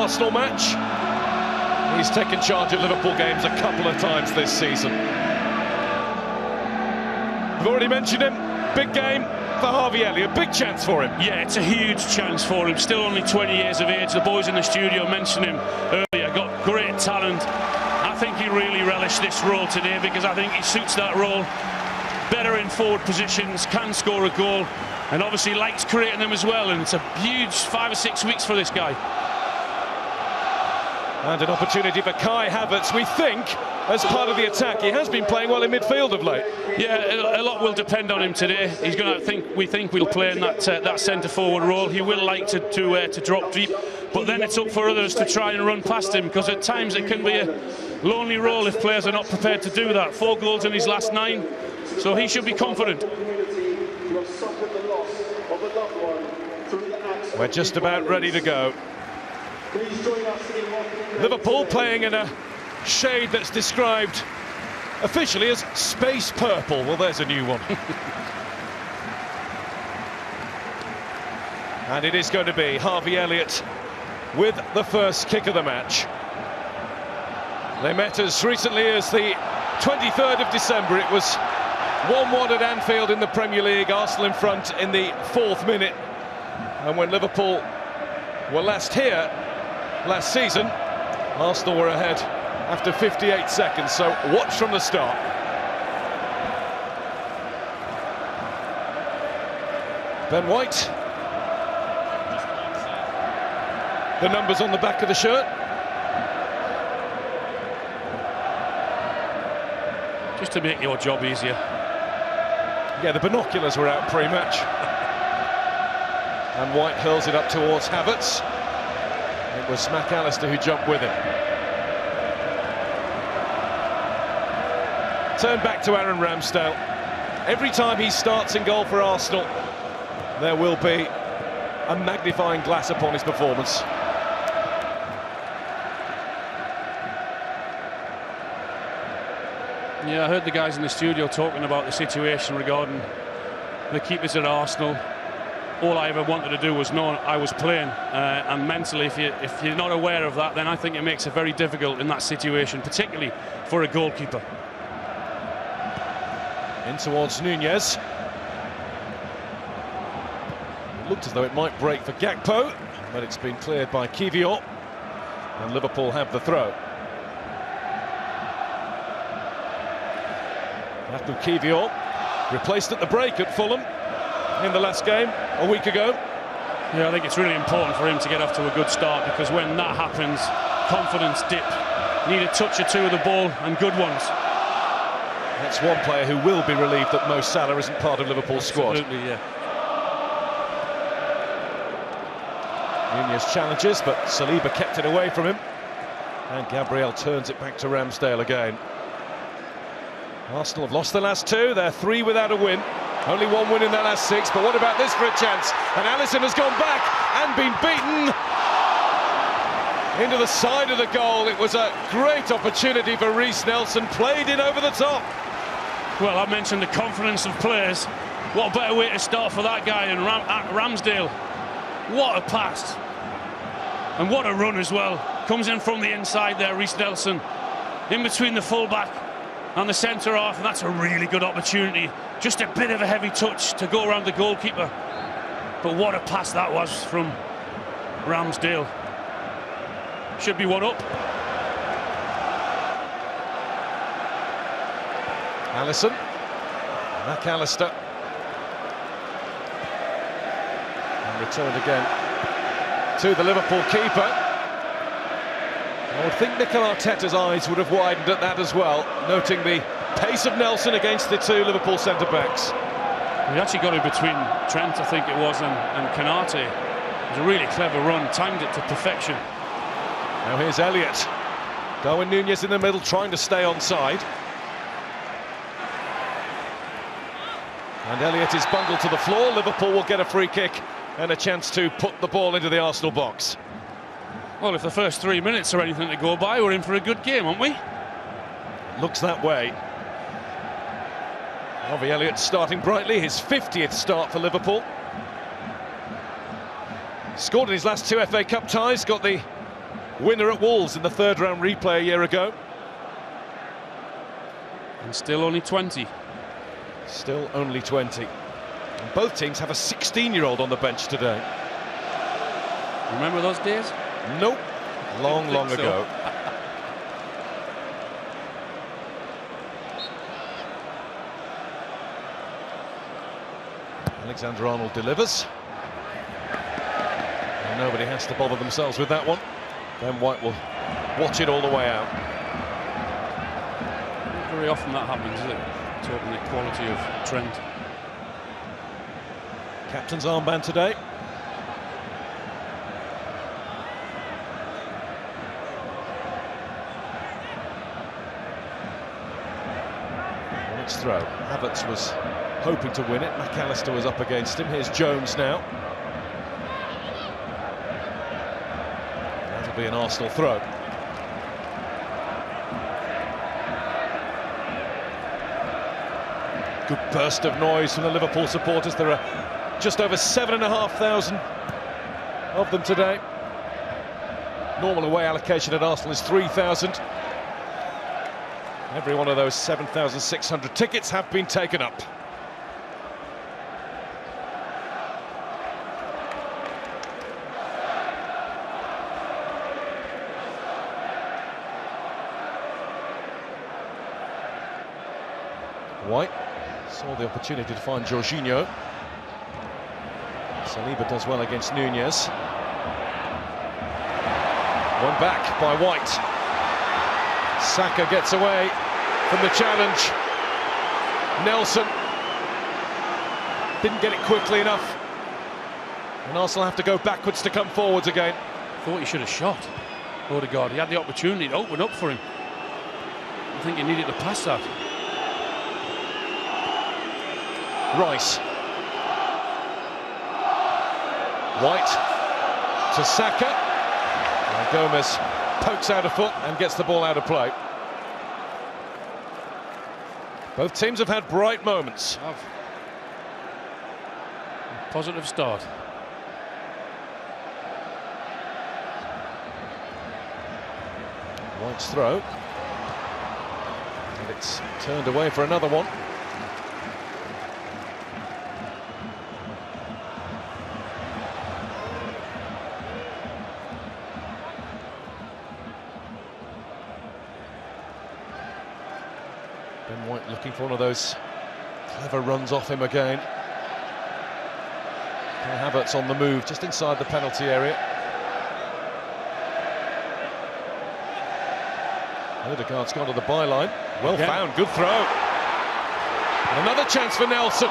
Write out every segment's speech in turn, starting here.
Arsenal match. He's taken charge of Liverpool games a couple of times this season. We've already mentioned him. Big game for Harvey Elliott, big chance for him. Yeah, it's a huge chance for him. Still only 20 years of age. The boys in the studio mentioned him earlier. Got great talent. I think he really relished this role today because I think he suits that role better in forward positions, can score a goal, and obviously likes creating them as well. And it's a huge 5 or 6 weeks for this guy. And an opportunity for Kai Havertz, we think, as part of the attack. He has been playing well in midfield of late. Yeah, a lot will depend on him today. He's going to we think we'll play in that centre forward role. He will like to drop deep, but then it's up for others to try and run past him, because at times it can be a lonely role if players are not prepared to do that. 4 goals in his last 9, so he should be confident. We're just about ready to go. Liverpool playing in a shade that's described officially as space purple. Well, there's a new one. And it is going to be Harvey Elliott with the first kick of the match. They met as recently as the 23rd of December. It was 1-1 at Anfield in the Premier League. Arsenal in front in the 4th minute. And when Liverpool were last here last season, Arsenal were ahead after 58 seconds, so watch from the start. Ben White. The numbers on the back of the shirt. Just to make your job easier. Yeah, the binoculars were out pre-match. And White hurls it up towards Havertz. It was McAllister who jumped with him. Turn back to Aaron Ramsdale. Every time he starts in goal for Arsenal, there will be a magnifying glass upon his performance. Yeah, I heard the guys in the studio talking about the situation regarding the keepers at Arsenal. All I ever wanted to do was know I was playing, and mentally, if you're not aware of that, then I think it makes it very difficult in that situation, particularly for a goalkeeper. In towards Nunez. It looked as though it might break for Gakpo, but it's been cleared by Kivior, and Liverpool have the throw. After Kivior, replaced at the break at Fulham in the last game a week ago. Yeah, I think it's really important for him to get off to a good start, because when that happens, confidence dip. Need a touch or two of the ball, and good ones. That's one player who will be relieved that Mo Salah isn't part of Liverpool's squad. Absolutely, yeah. Nunez challenges, but Saliba kept it away from him. And Gabriel turns it back to Ramsdale again. Arsenal have lost the last 2, they're 3 without a win. Only 1 win in their last 6, but what about this for a chance? And Alisson has gone back and been beaten into the side of the goal. It was a great opportunity for Reiss Nelson, played in over the top. Well, I mentioned the confidence of players. What a better way to start for that guy than Ramsdale. What a pass. And what a run as well. Comes in from the inside there, Reiss Nelson, in between the fullback and the centre half, and that's a really good opportunity. Just a bit of a heavy touch to go around the goalkeeper, but what a pass that was from Ramsdale. Should be 1 up. Alisson, McAllister, and returned again to the Liverpool keeper. I would think Mikel Arteta's eyes would have widened at that as well, noting the pace of Nelson against the 2 Liverpool centre-backs. He actually got in between Trent, I think it was, and Canate. It was a really clever run, timed it to perfection. Now here's Elliott. Darwin Nunez in the middle, trying to stay onside. And Elliott is bundled to the floor. Liverpool will get a free kick and a chance to put the ball into the Arsenal box. Well, if the first 3 minutes are anything to go by, we're in for a good game, aren't we? Looks that way. Harvey Elliott starting brightly, his 50th start for Liverpool. Scored in his last 2 FA Cup ties, got the winner at Wolves in the third round replay a year ago. And still only 20. Still only 20. And both teams have a 16-year-old on the bench today. Remember those days? Nope. Long ago. Alexander-Arnold delivers. And nobody has to bother themselves with that one. Ben White will watch it all the way out. Not very often that happens, is it? Talking the quality of Trent. Captain's armband today. Next throw. Havertz was hoping to win it. McAllister was up against him. Here's Jones now. That'll be an Arsenal throw. Good burst of noise from the Liverpool supporters. There are just over 7,500 of them today. Normal away allocation at Arsenal is 3,000. Every one of those 7,600 tickets have been taken up. White saw the opportunity to find Jorginho. Saliba does well against Nunez. One back by White. Saka gets away from the challenge. Nelson didn't get it quickly enough. And Arsenal have to go backwards to come forwards again. Thought he should have shot. Odegaard, he had the opportunity to open up for him. I think he needed to pass that. Rice. White to Saka. And Gomez pokes out a foot and gets the ball out of play. Both teams have had bright moments. A positive start. White's throw. And it's turned away for another one. Ben White looking for one of those clever runs off him again. Kai Havertz on the move, just inside the penalty area. Odegaard's gone to the byline. Well found, good throw. And another chance for Nelson.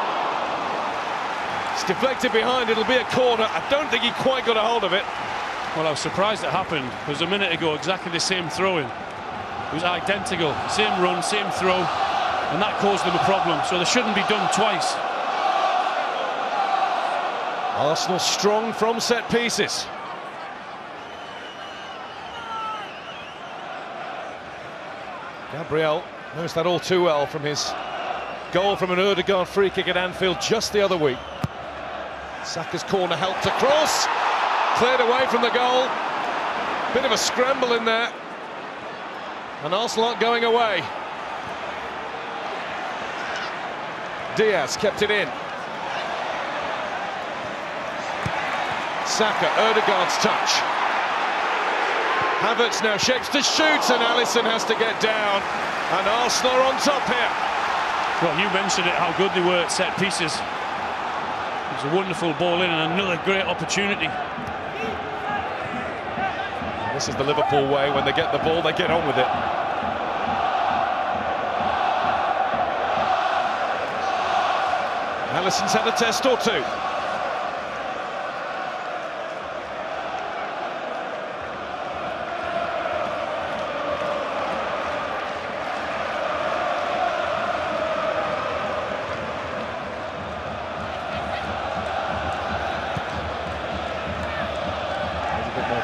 It's deflected behind, it'll be a corner. I don't think he quite got a hold of it. Well, I was surprised it happened, because a minute ago, exactly the same throw-in. It was identical, same run, same throw, and that caused them a problem, so they shouldn't be done twice. Arsenal strong from set pieces. Gabriel knows that all too well from his goal from an Odegaard free kick at Anfield just the other week. Saka's corner helped across, cleared away from the goal. Bit of a scramble in there. And Arsenal aren't going away. Diaz kept it in. Saka, Odegaard's touch. Havertz now shapes to shoot, and Alisson has to get down. And Arsenal are on top here. Well, you mentioned it, how good they were at set pieces. It was a wonderful ball in and another great opportunity. And this is the Liverpool way. When they get the ball, they get on with it. Alisson's had a test or two.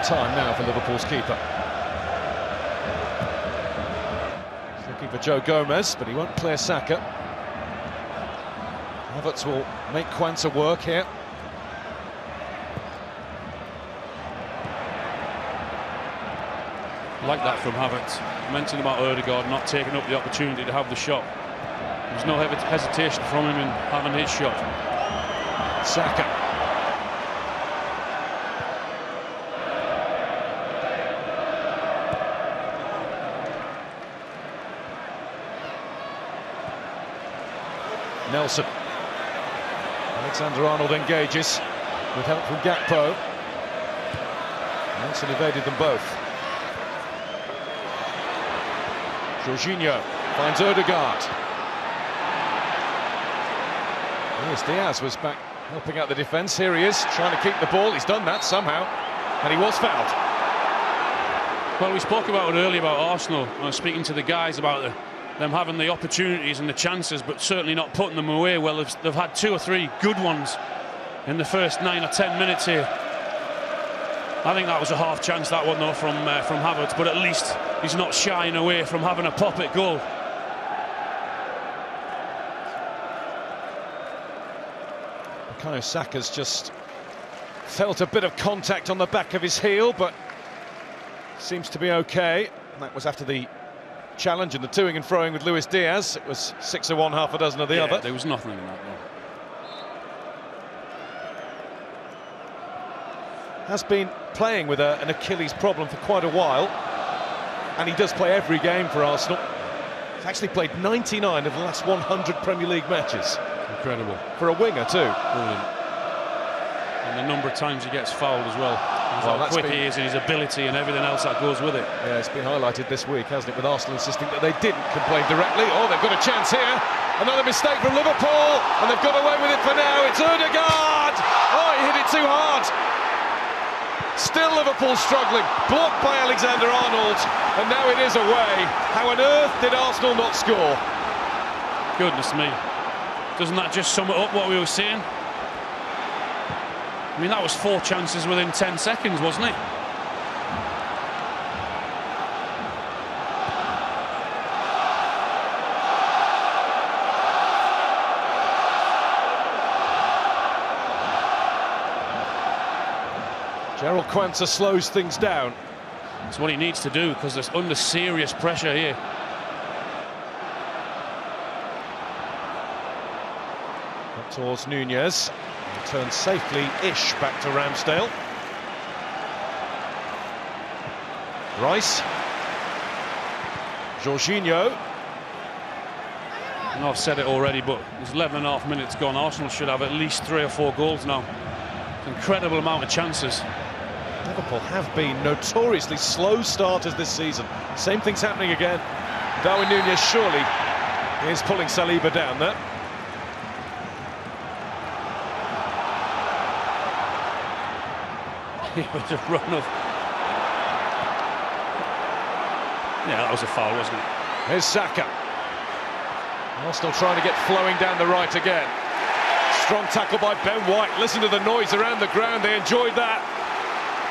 Time now for Liverpool's keeper. He's looking for Joe Gomez, but he won't clear Saka. Havertz will make Quansah work here. Like that from Havertz. I mentioned about Ødegaard not taking up the opportunity to have the shot. There's no hesitation from him in having his shot. Saka. Nelson. Alexander-Arnold engages with help from Gakpo. Nelson evaded them both. Jorginho finds Ødegaard. Yes, Diaz was back helping out the defence. Here he is, trying to keep the ball. He's done that somehow, and he was fouled. Well, we spoke about it earlier about Arsenal. I was speaking to the guys about them having the opportunities and the chances, but certainly not putting them away. Well, they've had 2 or 3 good ones in the first 9 or 10 minutes here. I think that was a half chance, that one, though, from Havertz, but at least he's not shying away from having a pop at goal. Bukayo Saka's just felt a bit of contact on the back of his heel, but seems to be okay. That was after the challenge and the toing and froing with Luis Diaz. It was 6 of one, half a dozen of the other. There was nothing in that, no. Has been playing with an Achilles problem for quite a while, and he does play every game for Arsenal. He's actually played 99 of the last 100 Premier League matches. Incredible. For a winger too. Brilliant. And the number of times he gets fouled as well. How quick he is and his ability and everything else that goes with it. Yeah, it's been highlighted this week, hasn't it, with Arsenal insisting that they didn't complain directly. Oh, they've got a chance here. Another mistake from Liverpool, and they've got away with it for now. It's Ødegaard. Oh, he hit it too hard. Still Liverpool struggling, blocked by Alexander-Arnold, and now it is away. How on earth did Arsenal not score? Goodness me. Doesn't that just sum it up what we were saying? I mean, that was 4 chances within 10 seconds, wasn't it? Gerald Quansah slows things down. That's what he needs to do, because there's under serious pressure here. Up towards Nunez. Returns safely-ish back to Ramsdale. Rice. Jorginho. And I've said it already, but there's 11.5 minutes gone. Arsenal should have at least 3 or 4 goals now. Incredible amount of chances. Liverpool have been notoriously slow starters this season. Same thing's happening again. Darwin Nunez surely is pulling Saliba down there. It was a run of... Yeah, that was a foul, wasn't it? Here's Saka. Arsenal trying to get flowing down the right again. Strong tackle by Ben White. Listen to the noise around the ground. They enjoyed that.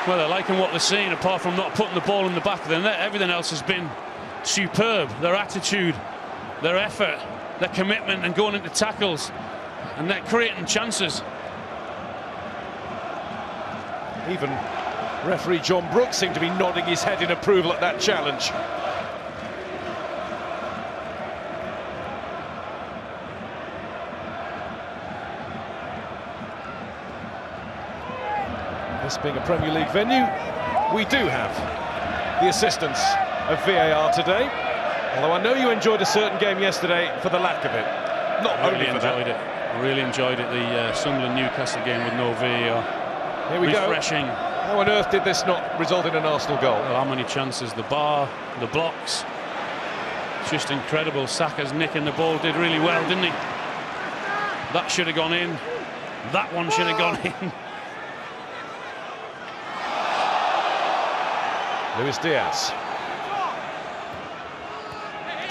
Well, they're liking what they're seeing, apart from not putting the ball in the back of the net. Everything else has been superb. Their attitude, their effort, their commitment, and going into tackles, and they're creating chances. Even referee John Brooks seemed to be nodding his head in approval at that challenge. This being a Premier League venue, we do have the assistance of VAR today. Although I know you enjoyed a certain game yesterday for the lack of it. Not only for that. I really enjoyed it. The Sunderland-Newcastle game with no VAR. Here we Refreshing. go. How on earth did this not result in an Arsenal goal? Well, how many chances? The bar, the blocks. It's just incredible. Saka's nicking the ball did really well, didn't he? That should have gone in. That one should have gone in. Luis Diaz.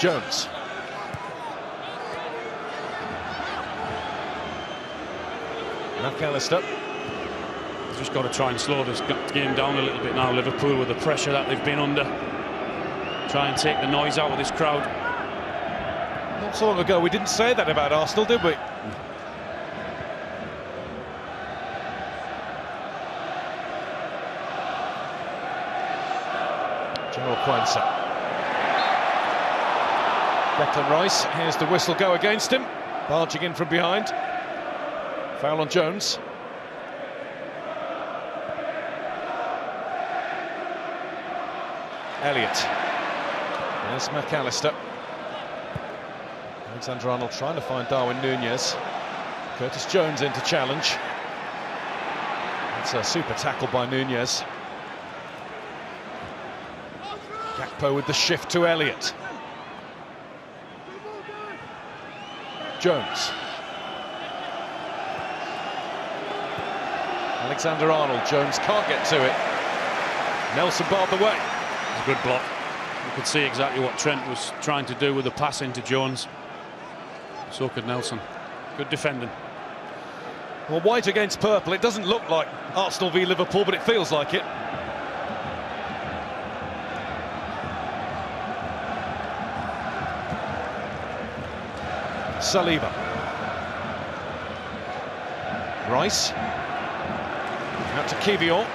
Jones. McAllister. Just got to try and slow this game down a little bit now, Liverpool, with the pressure that they've been under. Try and take the noise out of this crowd. Not so long ago we didn't say that about Arsenal, did we? Quansah. Declan Rice, here's the whistle go against him, barging in from behind. Foul on Jones. Elliott. There's McAllister. Alexander-Arnold trying to find Darwin Núñez. Curtis Jones in to challenge. It's a super tackle by Núñez. Gakpo with the shift to Elliott. Jones. Alexander-Arnold. Jones can't get to it. Nelson barred the way. It's a good block. You could see exactly what Trent was trying to do with the pass into Jones. So could Nelson. Good defending. Well, white against purple. It doesn't look like Arsenal v Liverpool, but it feels like it. Saliba. Rice. Out to Kivior.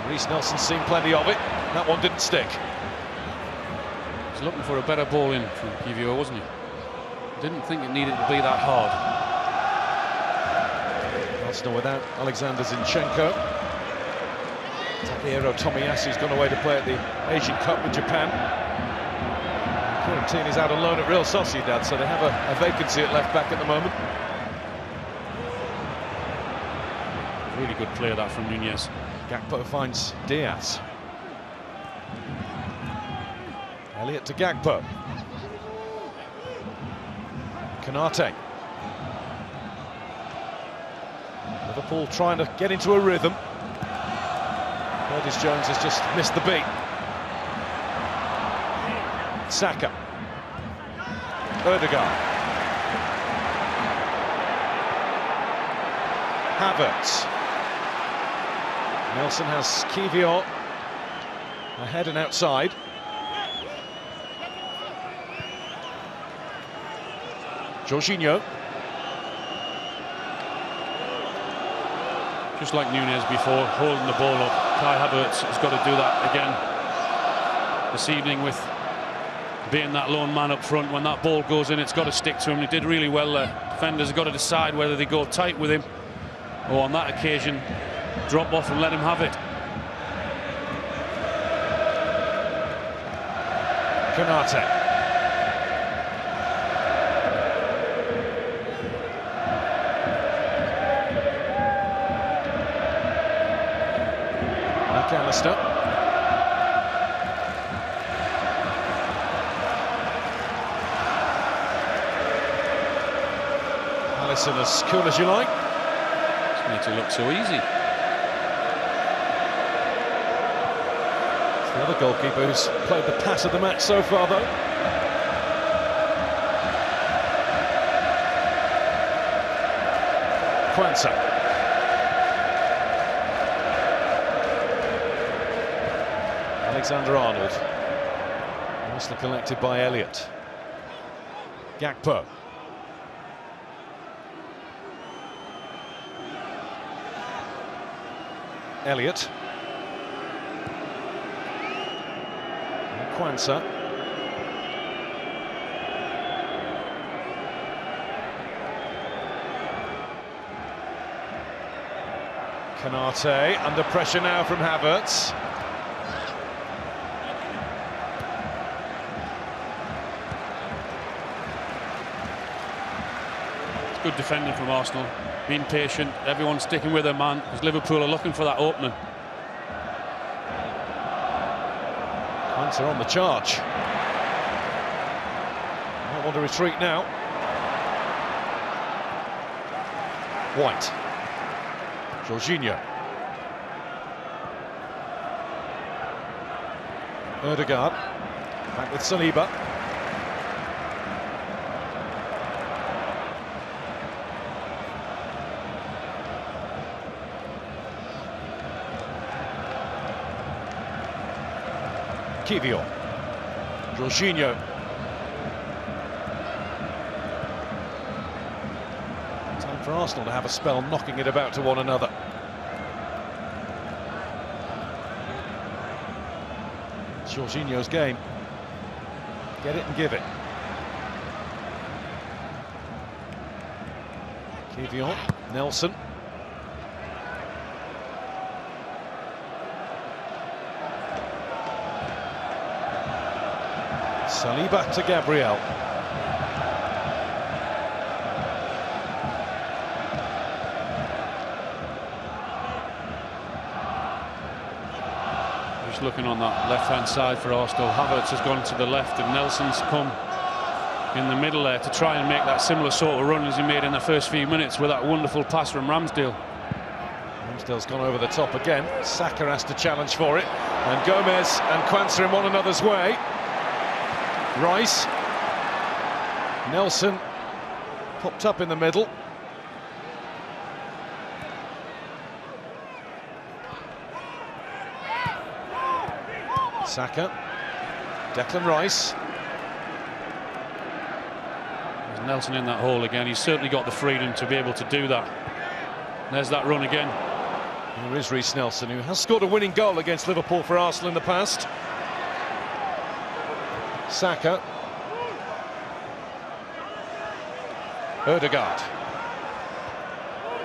Reece Nelson's seen plenty of it. That one didn't stick. He's looking for a better ball in from Kivior, wasn't he? Didn't think it needed to be that hard. Arsenal without Alexander Zinchenko. Takeru Tomiyasu's gone away to play at the Asian Cup with Japan. Quarantini's out on loan at Real Sociedad, so they have a vacancy at left back at the moment. Really good play that from Núñez. Gakpo finds Diaz. Elliott to Gakpo. Konate. Liverpool trying to get into a rhythm. Curtis Jones has just missed the beat. Saka. Ødegaard. Havertz. Nelson has Kivior ahead and outside. Jorginho. Just like Núñez before, holding the ball up. Kai Havertz has got to do that again this evening with being that lone man up front. When that ball goes in, it's got to stick to him. He did really well there. Defenders have got to decide whether they go tight with him or on that occasion drop off and let him have it. Konate. McAllister. Alisson as cool as you like. It's made it look so easy. It's the other goalkeeper who's played the pass of the match so far, though. Quansah. Alexander-Arnold. Nicely collected by Elliott. Gakpo. Elliott. Quansah. Konate under pressure now from Havertz. Good defending from Arsenal, being patient, everyone sticking with their man, because Liverpool are looking for that opening. Quansah on the charge. Might want to retreat now. White. Jorginho. Ødegaard. Back with Saliba. Kivior. Jorginho. Time for Arsenal to have a spell knocking it about to one another. Jorginho's game. Get it and give it. Kivion, Nelson. Saliba to Gabriel. Just looking on that left-hand side for Arsenal. Havertz has gone to the left and Nelson's come in the middle there to try and make that similar sort of run as he made in the first few minutes with that wonderful pass from Ramsdale. Ramsdale's gone over the top again. Saka has to challenge for it. And Gomez and Quansah in one another's way. Rice. Nelson popped up in the middle. Saka. Declan Rice. There's Nelson in that hole again. He's certainly got the freedom to be able to do that. There's that run again. Here is Reece Nelson, who has scored a winning goal against Liverpool for Arsenal in the past. Saka. Ødegaard.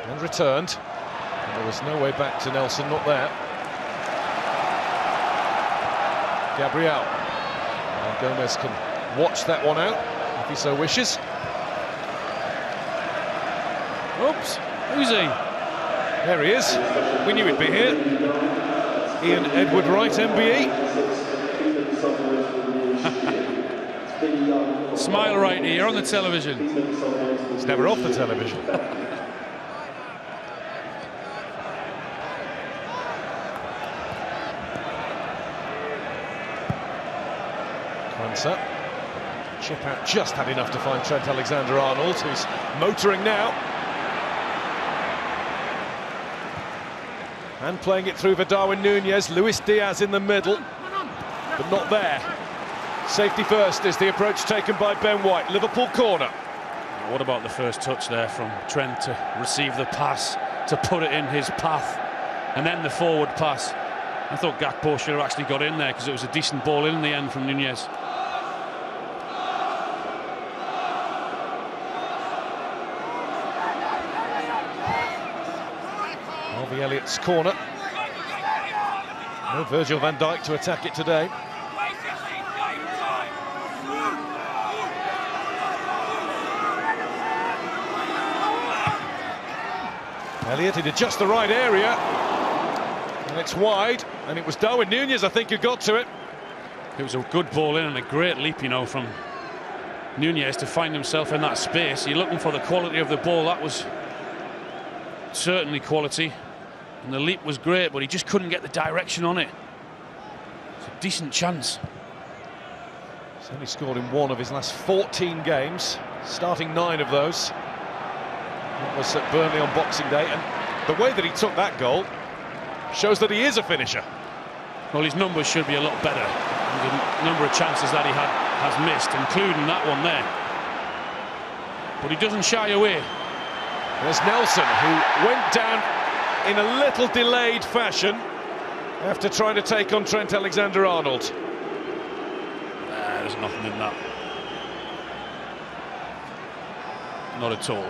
And returned. And there was no way back to Nelson, not there. Gabriel. And Gomez can watch that one out, if he so wishes. Oops, who's he? There he is. We knew he'd be here. Ian Edward Wright, MBE. Smile right here on the television. He's never off the television. Quansah. Chip out just had enough to find Trent Alexander-Arnold, who's motoring now. And playing it through for Darwin Núñez. Luis Diaz in the middle, but not there. Safety first is the approach taken by Ben White. Liverpool corner. What about the first touch there from Trent to receive the pass, to put it in his path, and then the forward pass? I thought Gakpo should have actually got in there because it was a decent ball in the end from Núñez. Harvey Elliott's corner. No Virgil van Dijk to attack it today. Elliott in just the right area, and it's wide, and it was Darwin Núñez, I think, who got to it. It was a good ball in and a great leap, you know, from Núñez to find himself in that space. You're looking for the quality of the ball. That was certainly quality, and the leap was great, but he just couldn't get the direction on it. It's a decent chance. He's only scored in one of his last 14 games, starting 9 of those. That was at Burnley on Boxing Day, and the way that he took that goal shows that he is a finisher. Well, his numbers should be a lot better. The number of chances that he has missed, including that one there. But he doesn't shy away. There's Nelson, who went down in a little delayed fashion after trying to take on Trent Alexander-Arnold. There's nothing in that. Not at all.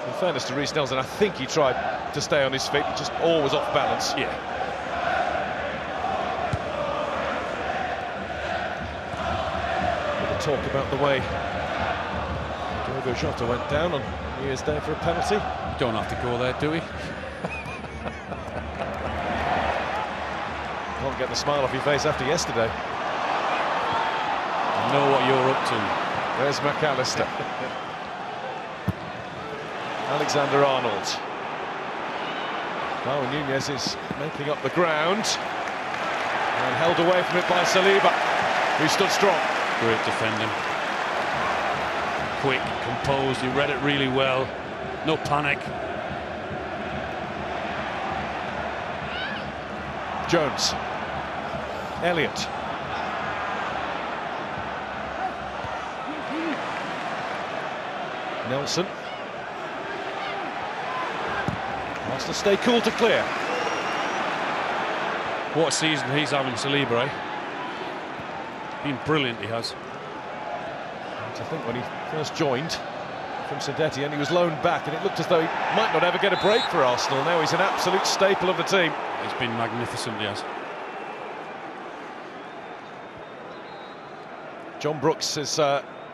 In fairness to Reece Nelson, I think he tried to stay on his feet, he just always off balance. Yeah. We'll talk about the way Diogo Jota went down on New Year's Day for a penalty. Don't have to go there, do we? Can't get the smile off your face after yesterday. I know what you're up to. There's McAllister. Alexander-Arnold. Darwin Núñez is making up the ground and held away from it by Saliba, who stood strong. Great defending. Quick, composed, he read it really well. No panic. Jones. Elliott. Nelson. Has to stay cool to clear. What a season he's having, Saliba, eh? Been brilliant, he has. I think when he first joined from Saint-Etienne, he was loaned back, and it looked as though he might not ever get a break for Arsenal. Now he's an absolute staple of the team. He's been magnificent, he has. John Brooks has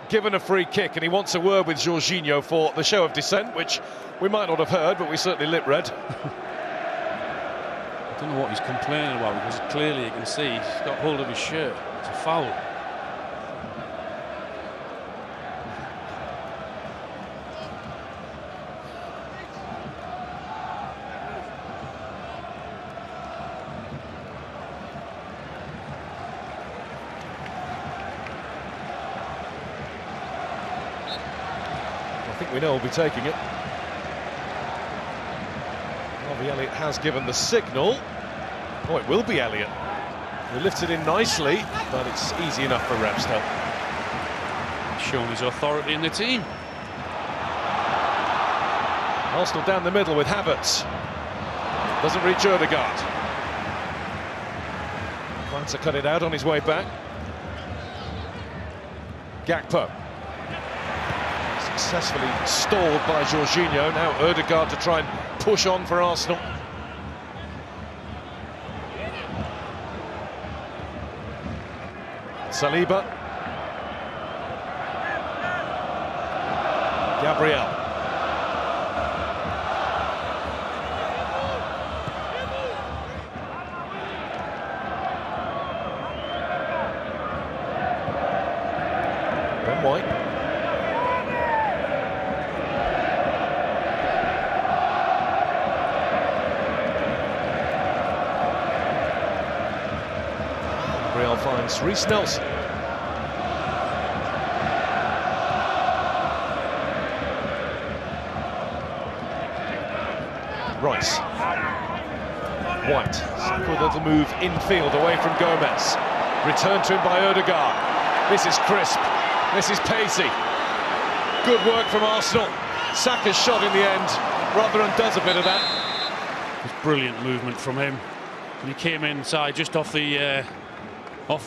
given a free kick, and he wants a word with Jorginho for the show of dissent, which we might not have heard, but we certainly lip read. I don't know what he's complaining about, because clearly you can see he's got hold of his shirt. It's a foul. I think we know we'll be taking it. Harvey Elliott has given the signal. Oh, it will be Elliott. He lifts it in nicely, but it's easy enough for Ramsdale. Shown his authority in the team. Arsenal down the middle with Havertz. Doesn't reach Ødegaard. Finds to cut it out on his way back. Gakpo. Successfully stalled by Jorginho. Now Ødegaard to try and push on for Arsenal. Saliba. Gabriel. Ben White. Gabriel finds Reece Nelson. Rice. White. With a little move infield away from Gomez. Returned to him by Ødegaard. This is crisp. This is pacey. Good work from Arsenal. Saka's shot in the end rather undoes a bit of that. It's brilliant movement from him. And he came inside just off the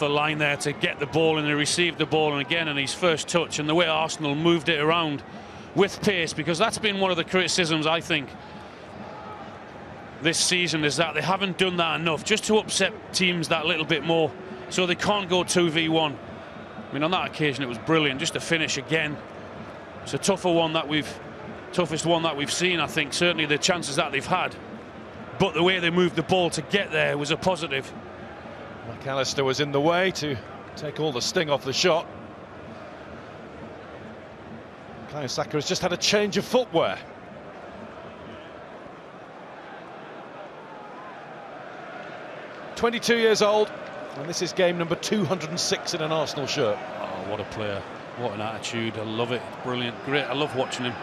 line there to get the ball, and he received the ball, and again in his first touch, and the way Arsenal moved it around with pace, because that's been one of the criticisms, I think, this season, is that they haven't done that enough, just to upset teams that little bit more, so they can't go 2v1. I mean, on that occasion it was brilliant, just to finish again. It's a toughest one that we've seen, I think, certainly the chances that they've had, but the way they moved the ball to get there was a positive. McAllister was in the way to take all the sting off the shot. Saka has just had a change of footwear. "22 years old, and this is game number 206 in an Arsenal shirt." Oh, what a player, what an attitude, I love it, brilliant, great, I love watching him.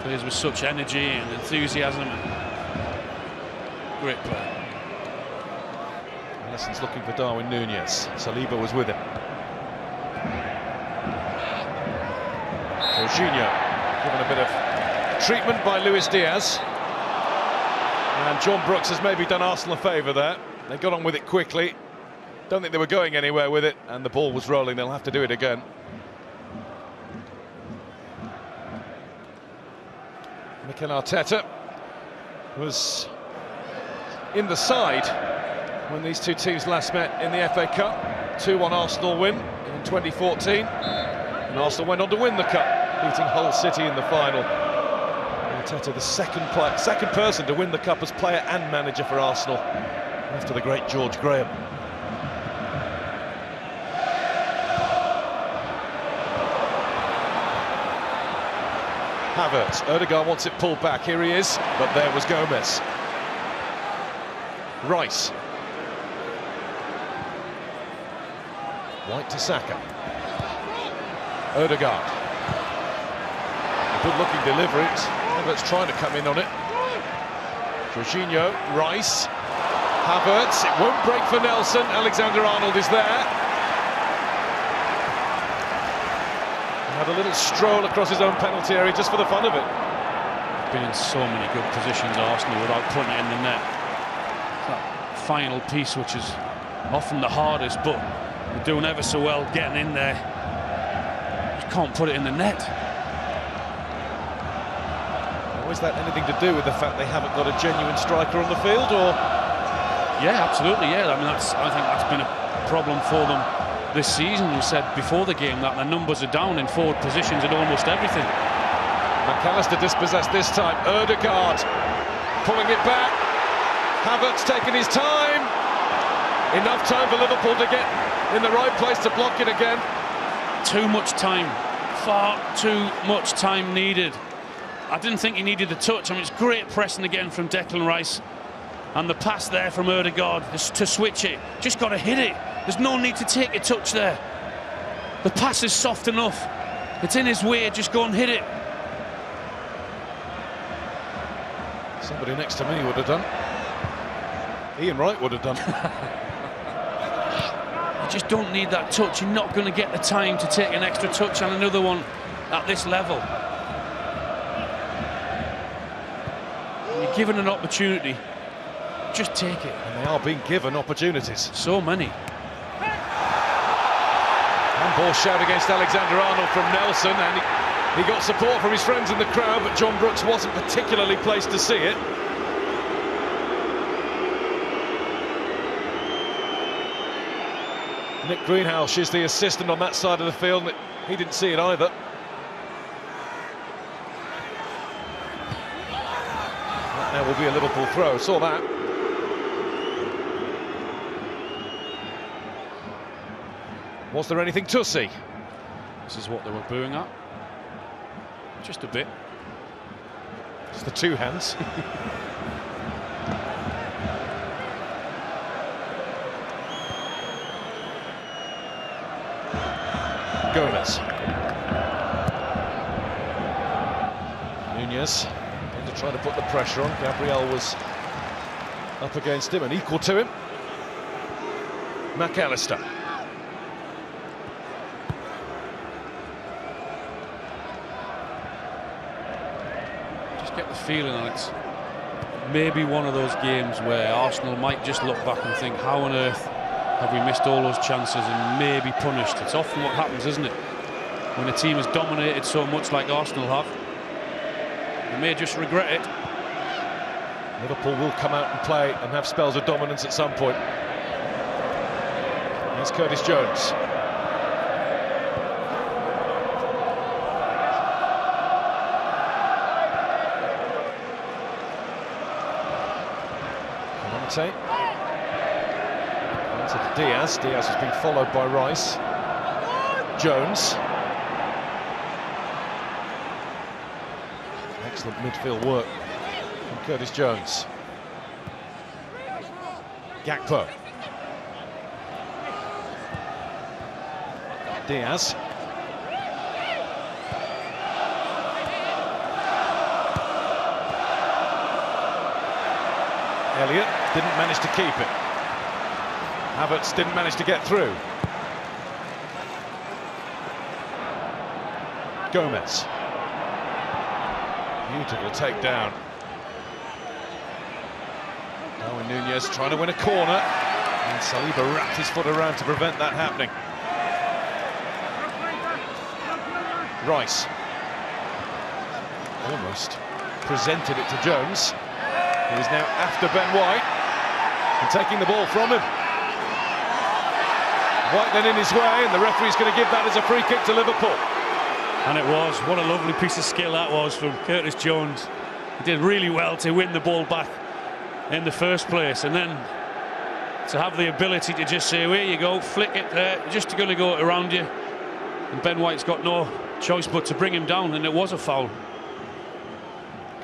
Plays with such energy and enthusiasm. Great player. Alisson's looking for Darwin Núñez. Saliba was with him. Jorginho given a bit of treatment by Luis Diaz. And John Brooks has maybe done Arsenal a favour there. They got on with it quickly. Don't think they were going anywhere with it, and the ball was rolling. They'll have to do it again. Mikel Arteta was in the side when these two teams last met in the FA Cup. 2-1 Arsenal win in 2014, and Arsenal went on to win the Cup, beating Hull City in the final. Arteta, the second person to win the Cup as player and manager for Arsenal, after the great George Graham. Havertz, Ødegaard wants it pulled back, here he is, but there was Gomez. Rice. White to Saka. Ødegaard. Good looking delivery. Havertz trying to come in on it. Jorginho, Rice. Havertz, it won't break for Nelson. Alexander-Arnold is there. Had a little stroll across his own penalty area just for the fun of it. Been in so many good positions, Arsenal, without putting it in the net. that final piece, which is often the hardest, but they're doing ever so well getting in there. Just can't put it in the net. Is that anything to do with the fact they haven't got a genuine striker on the field, or? Yeah, absolutely, yeah. I mean, I think that's been a problem for them this season. We said before the game that their numbers are down in forward positions at almost everything. McAllister dispossessed this time. Ødegaard pulling it back. Havertz taking his time. Enough time for Liverpool to get in the right place to block it again. Too much time. Far too much time needed. I didn't think he needed the touch. I mean, it's great pressing again from Declan Rice. And the pass there from Ødegaard is to switch it. Just got to hit it. There's no need to take a touch there. The pass is soft enough. It's in his way, just go and hit it. Somebody next to me would have done. Ian Wright would have done. You just don't need that touch. You're not going to get the time to take an extra touch on another one at this level. You're given an opportunity, just take it. And they are being given opportunities. So many. Handball shout against Alexander-Arnold from Nelson, and he got support from his friends in the crowd, but John Brooks wasn't particularly placed to see it. Nick Greenhalgh is the assistant on that side of the field. He didn't see it either. That now will be a Liverpool throw. Saw that. Was there anything to see? This is what they were booing at. Just a bit. Just the two hands. Gomez. Nunez going to try to put the pressure on. Gabriel was up against him and equal to him. McAllister. Just get the feeling on it. Maybe one of those games where Arsenal might just look back and think, how on earth have we missed all those chances and maybe punished? It's often what happens, isn't it? When a team has dominated so much like Arsenal have, they may just regret it. Liverpool will come out and play and have spells of dominance at some point. Here's Curtis Jones. Conte. To Diaz. Diaz has been followed by Rice. Jones. Excellent midfield work from Curtis Jones. Gakpo. Diaz. Elliott didn't manage to keep it. Havertz didn't manage to get through. Gomez. Beautiful takedown. Darwin Nunez trying to win a corner, and Saliba wrapped his foot around to prevent that happening. Rice. Almost presented it to Jones, who is now after Ben White and taking the ball from him. White then in his way, and the referee's going to give that as a free kick to Liverpool. And it was. What a lovely piece of skill that was from Curtis Jones. He did really well to win the ball back in the first place, and then to have the ability to just say, here you go, flick it there, just going to go around you. And Ben White's got no choice but to bring him down, and it was a foul.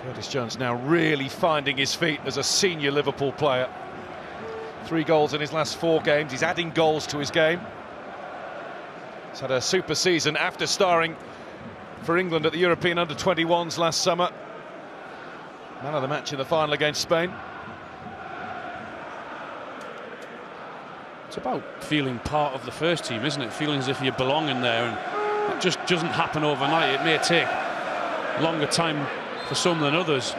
Curtis Jones now really finding his feet as a senior Liverpool player. 3 goals in his last 4 games. He's adding goals to his game. He's had a super season after starring for England at the European Under-21s last summer. Man of the match in the final against Spain. It's about feeling part of the first team, isn't it? Feeling as if you belong in there, and that just doesn't happen overnight. It may take longer time for some than others,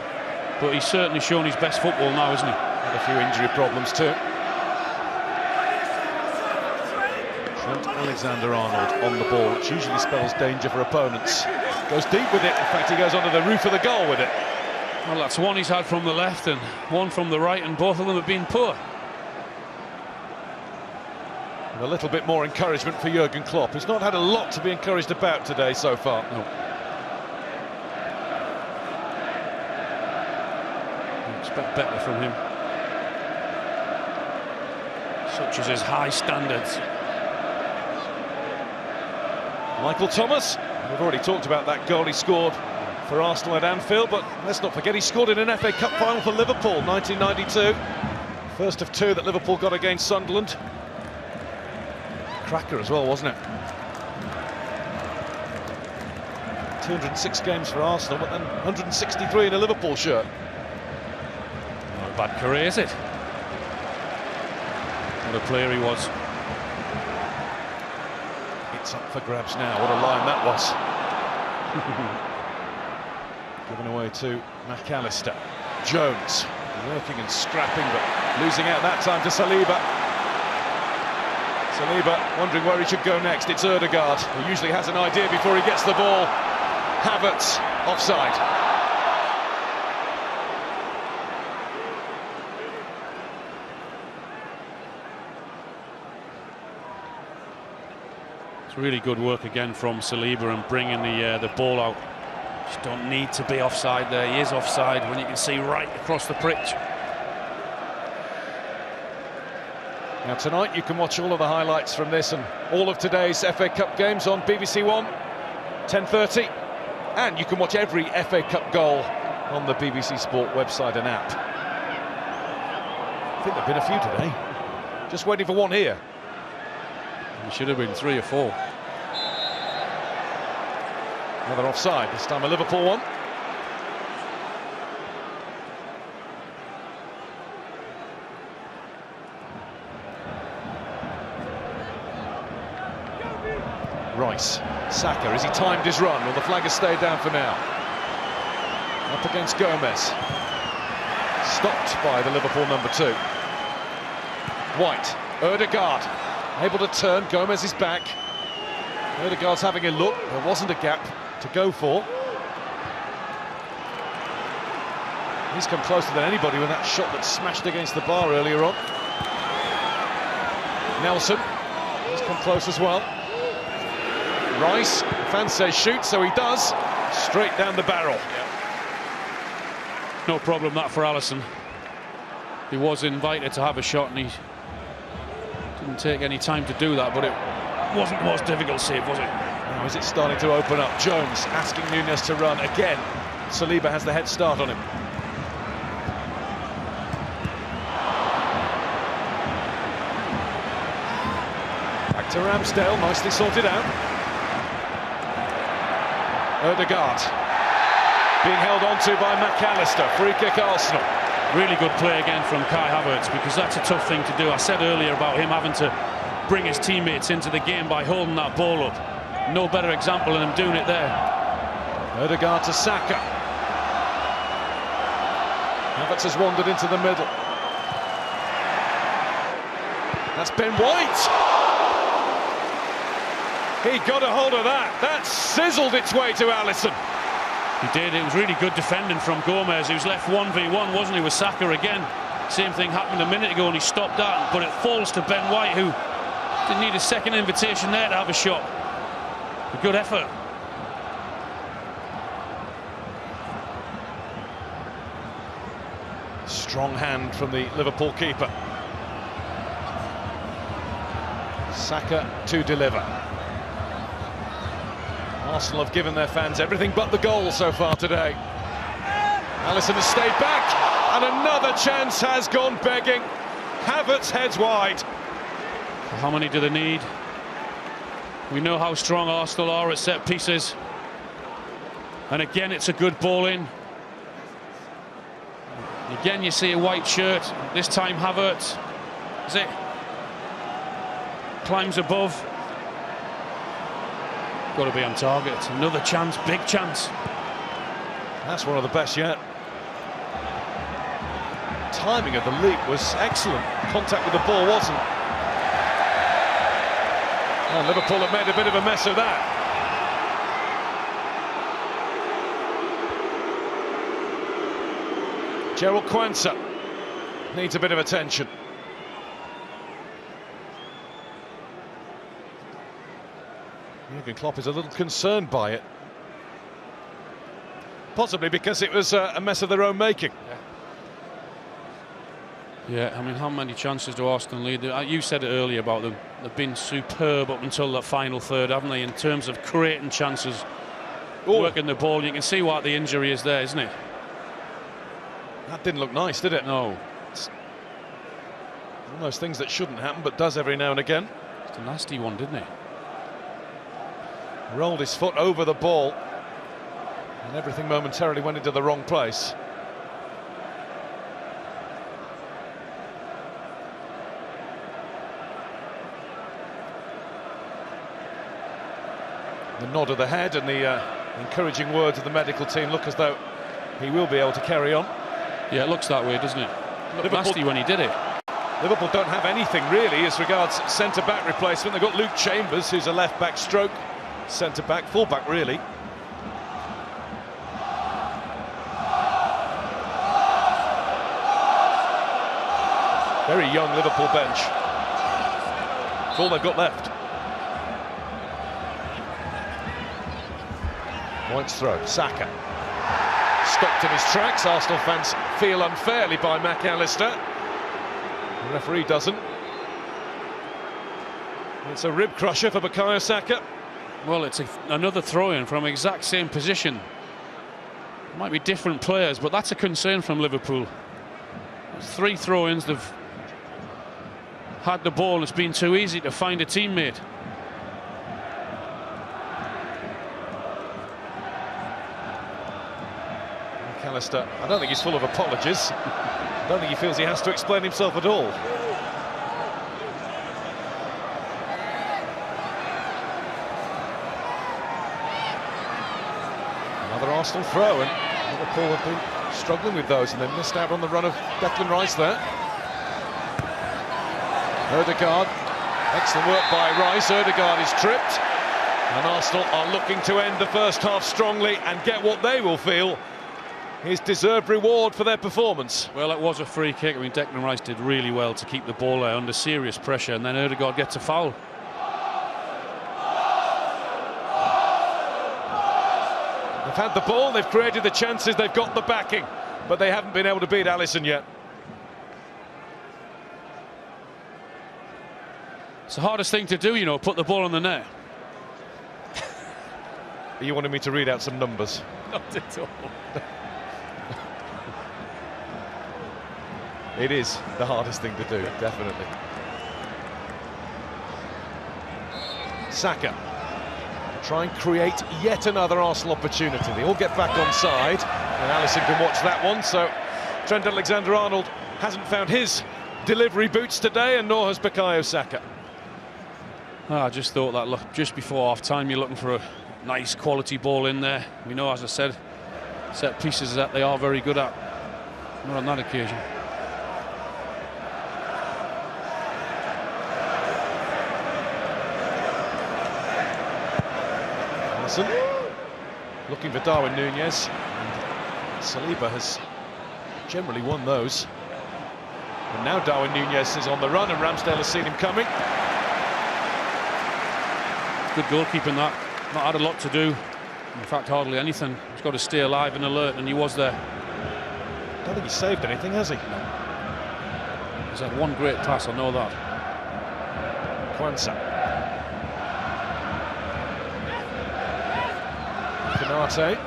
but he's certainly shown his best football now, isn't he? Had a few injury problems too. Trent Alexander-Arnold on the ball, which usually spells danger for opponents. Goes deep with it. In fact, he goes under the roof of the goal with it. Well, that's one he's had from the left and one from the right, and both of them have been poor. And a little bit more encouragement for Jurgen Klopp. He's not had a lot to be encouraged about today so far. No. I expect better from him. Such as his high standards. Michael Thomas, we've already talked about that goal he scored for Arsenal at Anfield, but let's not forget he scored in an FA Cup final for Liverpool, 1992. First of two that Liverpool got against Sunderland. Cracker as well, wasn't it? 206 games for Arsenal, but then 163 in a Liverpool shirt. Not a bad career, is it? What a player he was. It's up for grabs now. What a line that was. Given away to McAllister. Jones working and scrapping, but losing out that time to Saliba. Saliba wondering where he should go next. It's Ødegaard, who usually has an idea before he gets the ball. Havertz offside. It's really good work again from Saliba and bringing the ball out. Just don't need to be offside there. He is offside when you can see right across the pitch. Now tonight you can watch all of the highlights from this and all of today's FA Cup games on BBC One, 10:30, and you can watch every FA Cup goal on the BBC Sport website and app. I think there've been a few today. Just waiting for one here. There should have been 3 or 4. Another offside, this time a Liverpool one. Rice, Saka, has he timed his run, or the flag has stayed down for now? Up against Gomez. Stopped by the Liverpool number 2. White, Ødegaard, able to turn, Gomez is back. Ødegaard's having a look, there wasn't a gap to go for. He's come closer than anybody with that shot that smashed against the bar earlier on. Nelson, he's come close as well. Rice, fan says shoot, so he does. Straight down the barrel. No problem that for Alisson. He was invited to have a shot and he didn't take any time to do that, but it wasn't the most difficult save, was it? Now is it starting to open up? Jones asking Núñez to run again. Saliba has the head start on him. Back to Ramsdale, nicely sorted out. Ødegaard being held onto by McAllister. Free kick Arsenal. Really good play again from Kai Havertz, because that's a tough thing to do. I said earlier about him having to bring his teammates into the game by holding that ball up. No better example than him doing it there. Ødegaard to Saka. Havertz has wandered into the middle. That's Ben White. He got a hold of that. That sizzled its way to Alisson. He did. It was really good defending from Gomez. He was left 1v1, wasn't he, with Saka again. Same thing happened a minute ago and he stopped that, but it falls to Ben White, who didn't need a second invitation there to have a shot. A good effort. Strong hand from the Liverpool keeper. Saka to deliver. Arsenal have given their fans everything but the goal so far today. Alisson has stayed back, and another chance has gone begging. Havertz heads wide. How many do they need? We know how strong Arsenal are at set pieces. And again, it's a good ball in. Again, you see a white shirt. This time Havertz. Is it? Climbs above. Got to be on target. Another chance, big chance. That's one of the best yet. timing of the leap was excellent. Contact with the ball wasn't. And Liverpool have made a bit of a mess of that. Gerald Quansah needs a bit of attention. Jurgen Klopp is a little concerned by it. Possibly because it was a mess of their own making. Yeah, I mean, how many chances do Arsenal lead? You said it earlier about them. They've been superb up until that final third, haven't they, in terms of creating chances, working the ball. You can see what the injury is there, isn't it? That didn't look nice, did it? No. It's one of those things that shouldn't happen, but does every now and again. It's a nasty one, didn't it? Rolled his foot over the ball, and everything momentarily went into the wrong place. The nod of the head and the encouraging words of the medical team look as though he will be able to carry on. Yeah, it looks that way, doesn't it? Looked nasty when he did it. Liverpool don't have anything really as regards centre-back replacement. They've got Luke Chambers, who's a left-back stroke centre-back, full-back really. Very young Liverpool bench. That's all they've got left. Points throw, Saka. Stopped in his tracks. Arsenal fans feel unfairly by McAllister. The referee doesn't. It's a rib crusher for Bukayo Saka. Well, it's another throw-in from exact same position. Might be different players, but that's a concern from Liverpool. There's 3 throw-ins. They've had the ball. It's been too easy to find a teammate. McAllister, I don't think he's full of apologies. I don't think he feels he has to explain himself at all. Another Arsenal throw, and Liverpool have been struggling with those, and they missed out on the run of Declan Rice there. Ødegaard, excellent work by Rice. Ødegaard is tripped, and Arsenal are looking to end the first half strongly and get what they will feel is deserved reward for their performance. Well, it was a free kick. I mean, Declan Rice did really well to keep the ball there under serious pressure, and then Ødegaard gets a foul. They've had the ball, they've created the chances, they've got the backing, but they haven't been able to beat Alisson yet. It's the hardest thing to do, you know, put the ball on the net. You wanted me to read out some numbers? Not at all. It is the hardest thing to do, definitely. Saka. Try and create yet another Arsenal opportunity. They all get back on side, and Alisson can watch that one, so Trent Alexander-Arnold hasn't found his delivery boots today, and nor has Bukayo Saka. I just thought that, look, just before half-time, you're looking for a nice quality ball in there. We know, as I said, set pieces that they are very good at. Not on that occasion. Looking for Darwin Núñez. Saliba has generally won those. And now Darwin Núñez is on the run, and Ramsdale has seen him coming. Good goalkeeping that. Not had a lot to do. In fact, hardly anything. He's got to stay alive and alert, and he was there. I don't think he's saved anything, has he? He's had one great pass, I know that. Quansah. Canate.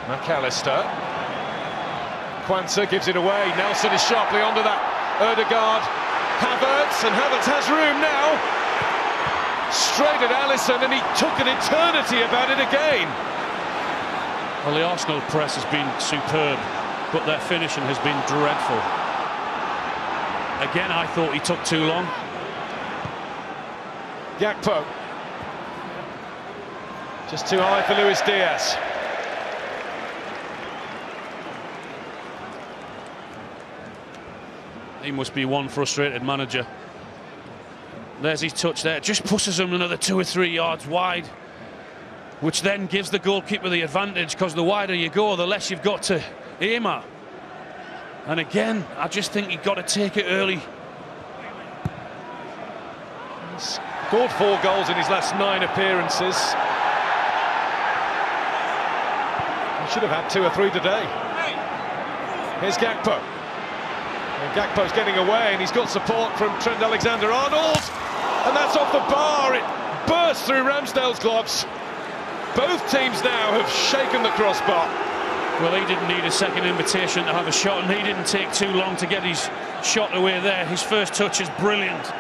McAllister. Quansah gives it away. Nelson is sharply onto that. Ødegaard. Havertz, and Havertz has room now. Straight at Alisson, and he took an eternity about it again. Well, the Arsenal press has been superb, but their finishing has been dreadful. Again, I thought he took too long. Gakpo. Just too high for Luis Diaz. He must be one frustrated manager. There's his touch there, just pushes him another 2 or 3 yards wide, which then gives the goalkeeper the advantage, because the wider you go, the less you've got to aim at. And again, I just think you've got to take it early. He's scored 4 goals in his last 9 appearances. He should have had 2 or 3 today. Here's Gakpo. And Gakpo's getting away, and he's got support from Trent Alexander-Arnold. And that's off the bar. It burst through Ramsdale's gloves. Both teams now have shaken the crossbar. Well, he didn't need a second invitation to have a shot, and he didn't take too long to get his shot away there. His first touch is brilliant,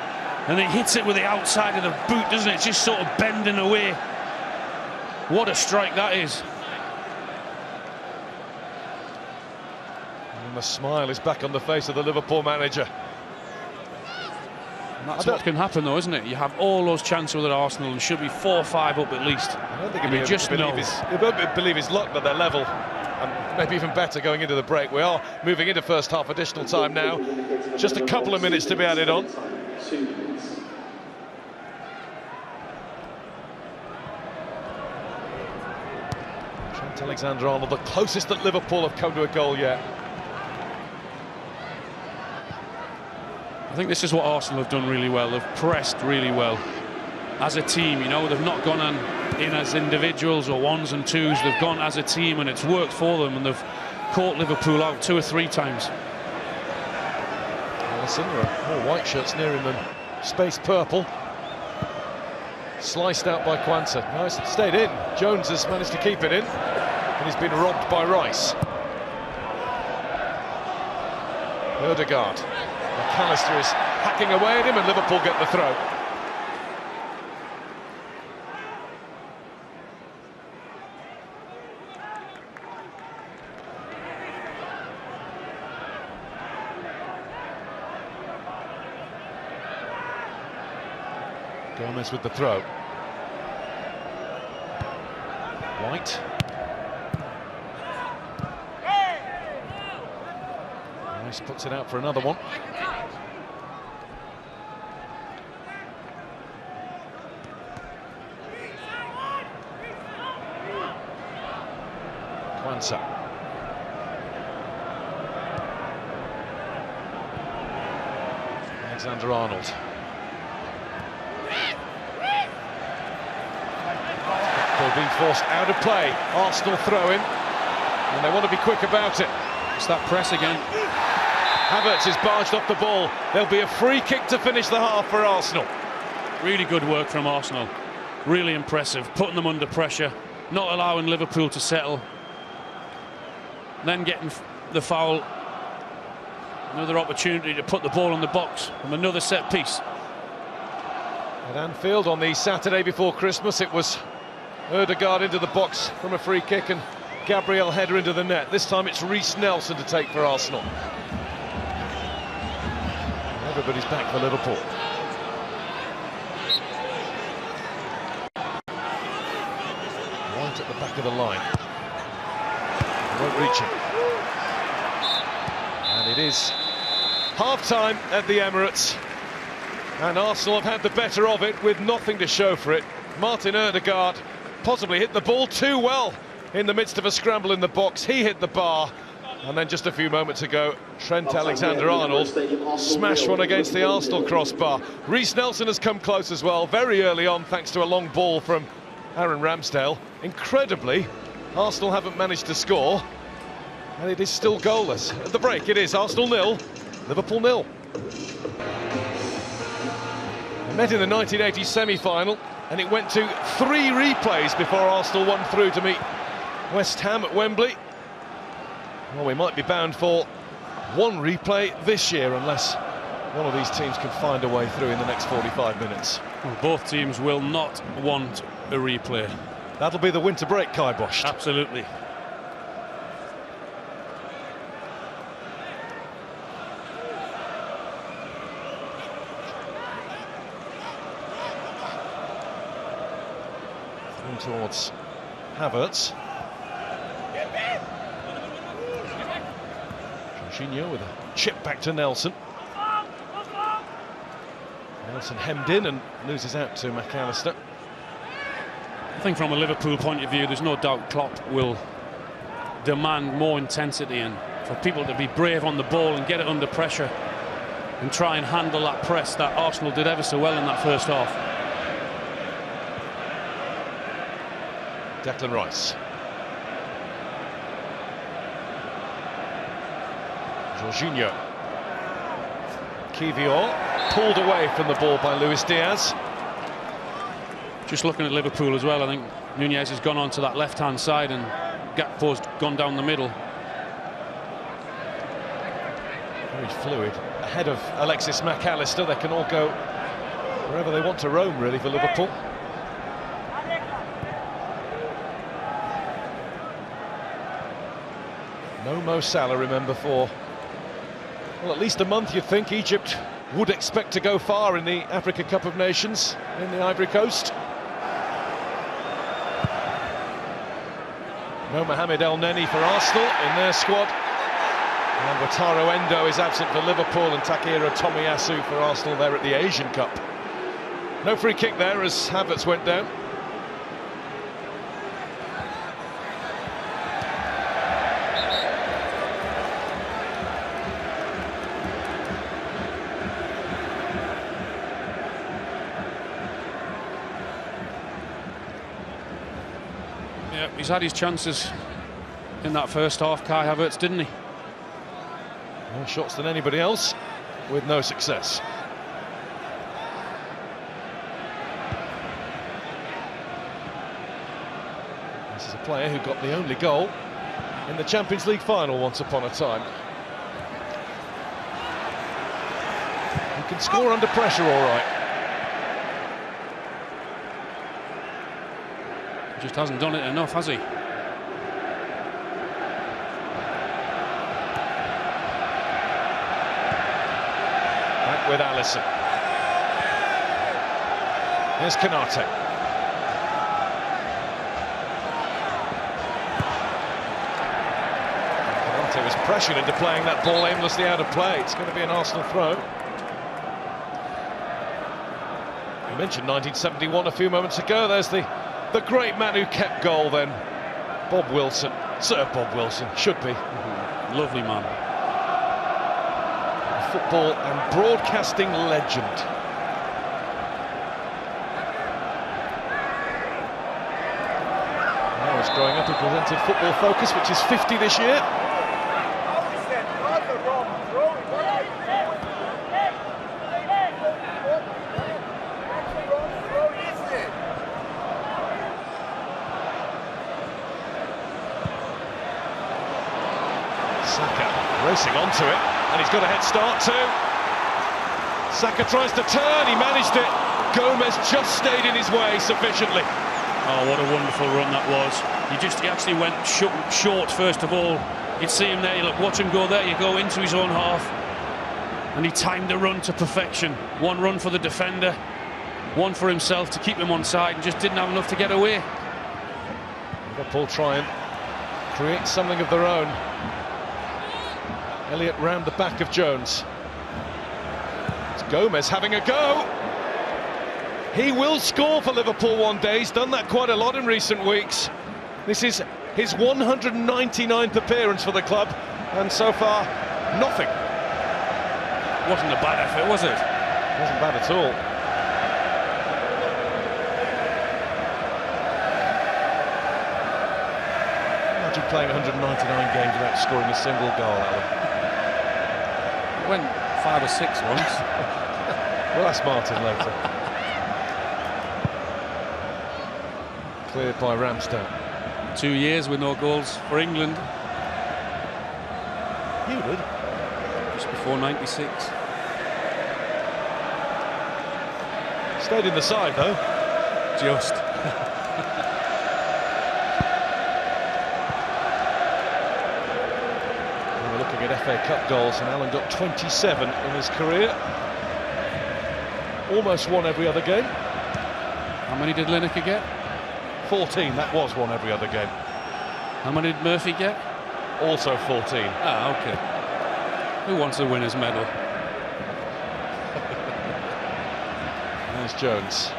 and he hits it with the outside of the boot, doesn't it? Just sort of bending away. What a strike that is. And the smile is back on the face of the Liverpool manager. And that's what can happen, though, isn't it? You have all those chances with Arsenal and should be 4 or 5 up at least. I don't think he'll believe his luck that they're level, and maybe even better going into the break. We are moving into first half additional time now. Just a couple of minutes to be added on. Trent Alexander-Arnold, the closest that Liverpool have come to a goal yet. I think this is what Arsenal have done really well. They've pressed really well as a team. You know, they've not gone in as individuals or ones and twos. They've gone as a team, and it's worked for them, and they've caught Liverpool out 2 or 3 times. Alisson, there are more white shirts near him than space purple. Sliced out by Quansah. Nice, stayed in. Jones has managed to keep it in, and he's been robbed by Rice. Ødegaard. McAllister is hacking away at him, and Liverpool get the throw. Gomez with the throw. White. Rice puts it out for another one. Quansah. Alexander-Arnold. Ball being forced out of play. Arsenal throw-in, and they want to be quick about it. It's that press again. Havertz is barged off the ball. There'll be a free kick to finish the half for Arsenal. Really good work from Arsenal. Really impressive, putting them under pressure, not allowing Liverpool to settle. Then getting the foul. Another opportunity to put the ball in the box from another set piece. At Anfield on the Saturday before Christmas, it was Ødegaard into the box from a free kick and Gabriel header into the net. This time it's Reiss Nelson to take for Arsenal. Everybody's back for Liverpool. Right at the back of the line. Won't reach him. And it is half-time at the Emirates. And Arsenal have had the better of it with nothing to show for it. Martin Ødegaard possibly hit the ball too well in the midst of a scramble in the box. He hit the bar. And then just a few moments ago, Trent Alexander-Arnold smashed one against the Arsenal crossbar. Reiss Nelson has come close as well, very early on, thanks to a long ball from Aaron Ramsdale. Incredibly, Arsenal haven't managed to score, and it is still goalless. At the break, it is Arsenal 0, Liverpool 0. They met in the 1980 semi-final, and it went to 3 replays before Arsenal won through to meet West Ham at Wembley. Well, we might be bound for 1 replay this year, unless one of these teams can find a way through in the next 45 minutes. Well, both teams will not want a replay. That'll be the winter break, kibosh. Absolutely. in towards Havertz. Jorginho with a chip back to Nelson. Nelson hemmed in and loses out to McAllister. I think from a Liverpool point of view, there's no doubt Klopp will demand more intensity, and for people to be brave on the ball and get it under pressure and try and handle that press that Arsenal did ever so well in that first half. Declan Rice. Jorginho. Kivior pulled away from the ball by Luis Diaz. Just looking at Liverpool as well, I think Nunez has gone on to that left-hand side and Gakpo's gone down the middle. Very fluid. Ahead of Alexis McAllister, they can all go wherever they want to roam, really, for Liverpool. No Mo Salah, remember, for, well, at least a month. You'd think Egypt would expect to go far in the Africa Cup of Nations in the Ivory Coast. No Mohamed El Neni for Arsenal in their squad. And Wataru Endo is absent for Liverpool, and Takehiro Tomiyasu for Arsenal there at the Asian Cup. No free kick there as Havertz went down. Yeah, he's had his chances in that first half, Kai Havertz, didn't he? More shots than anybody else, with no success. This is a player who got the only goal in the Champions League final once upon a time. He can score under pressure all right. Just hasn't done it enough, has he? Back with Alisson. Here's Konate. Konate was pressured into playing that ball aimlessly out of play. It's going to be an Arsenal throw. You mentioned 1971 a few moments ago. There's the great man who kept goal then, Bob Wilson. Sir Bob Wilson, should be. Lovely man. A football and broadcasting legend. When I was growing up, he presented Football Focus, which is 50 this year. Saka racing onto it, and he's got a head start too. Saka tries to turn, he managed it. Gomez just stayed in his way sufficiently. Oh, what a wonderful run that was. He actually went short first of all. You'd see him there, you look, watch him go there, you go into his own half. And he timed the run to perfection. One run for the defender, one for himself to keep him on side, and just didn't have enough to get away. Liverpool try and create something of their own. Elliott round the back of Jones. It's Gomez having a go. He will score for Liverpool one day. He's done that quite a lot in recent weeks. This is his 199th appearance for the club, and so far, nothing. Wasn't a bad effort, was it? Wasn't bad at all. Imagine playing 199 games without scoring a single goal, Alan. Went 5 or 6 once. We'll ask Martin later. Cleared by Ramsdale. 2 years with no goals for England. You did? Just before 96. Stayed in the side though. Just. We're looking at FA Cup goals, and Alan got 27 in his career. Almost won every other game. How many did Lineker get? 14, that was one every other game. How many did Murphy get? Also 14. Ah, okay. Who wants a winner's medal? There's Jones.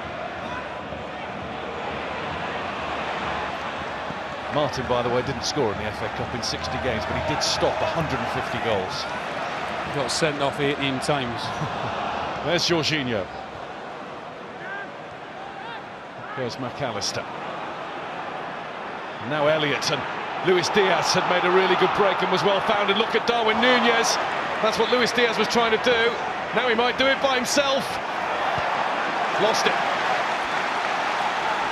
Martin, by the way, didn't score in the FA Cup in 60 games, but he did stop 150 goals. He got sent off 18 times. There's Jorginho. Goes McAllister. And now Elliott, and Luis Diaz had made a really good break and was well founded. Look at Darwin Núñez. That's what Luis Diaz was trying to do. Now he might do it by himself. Lost it.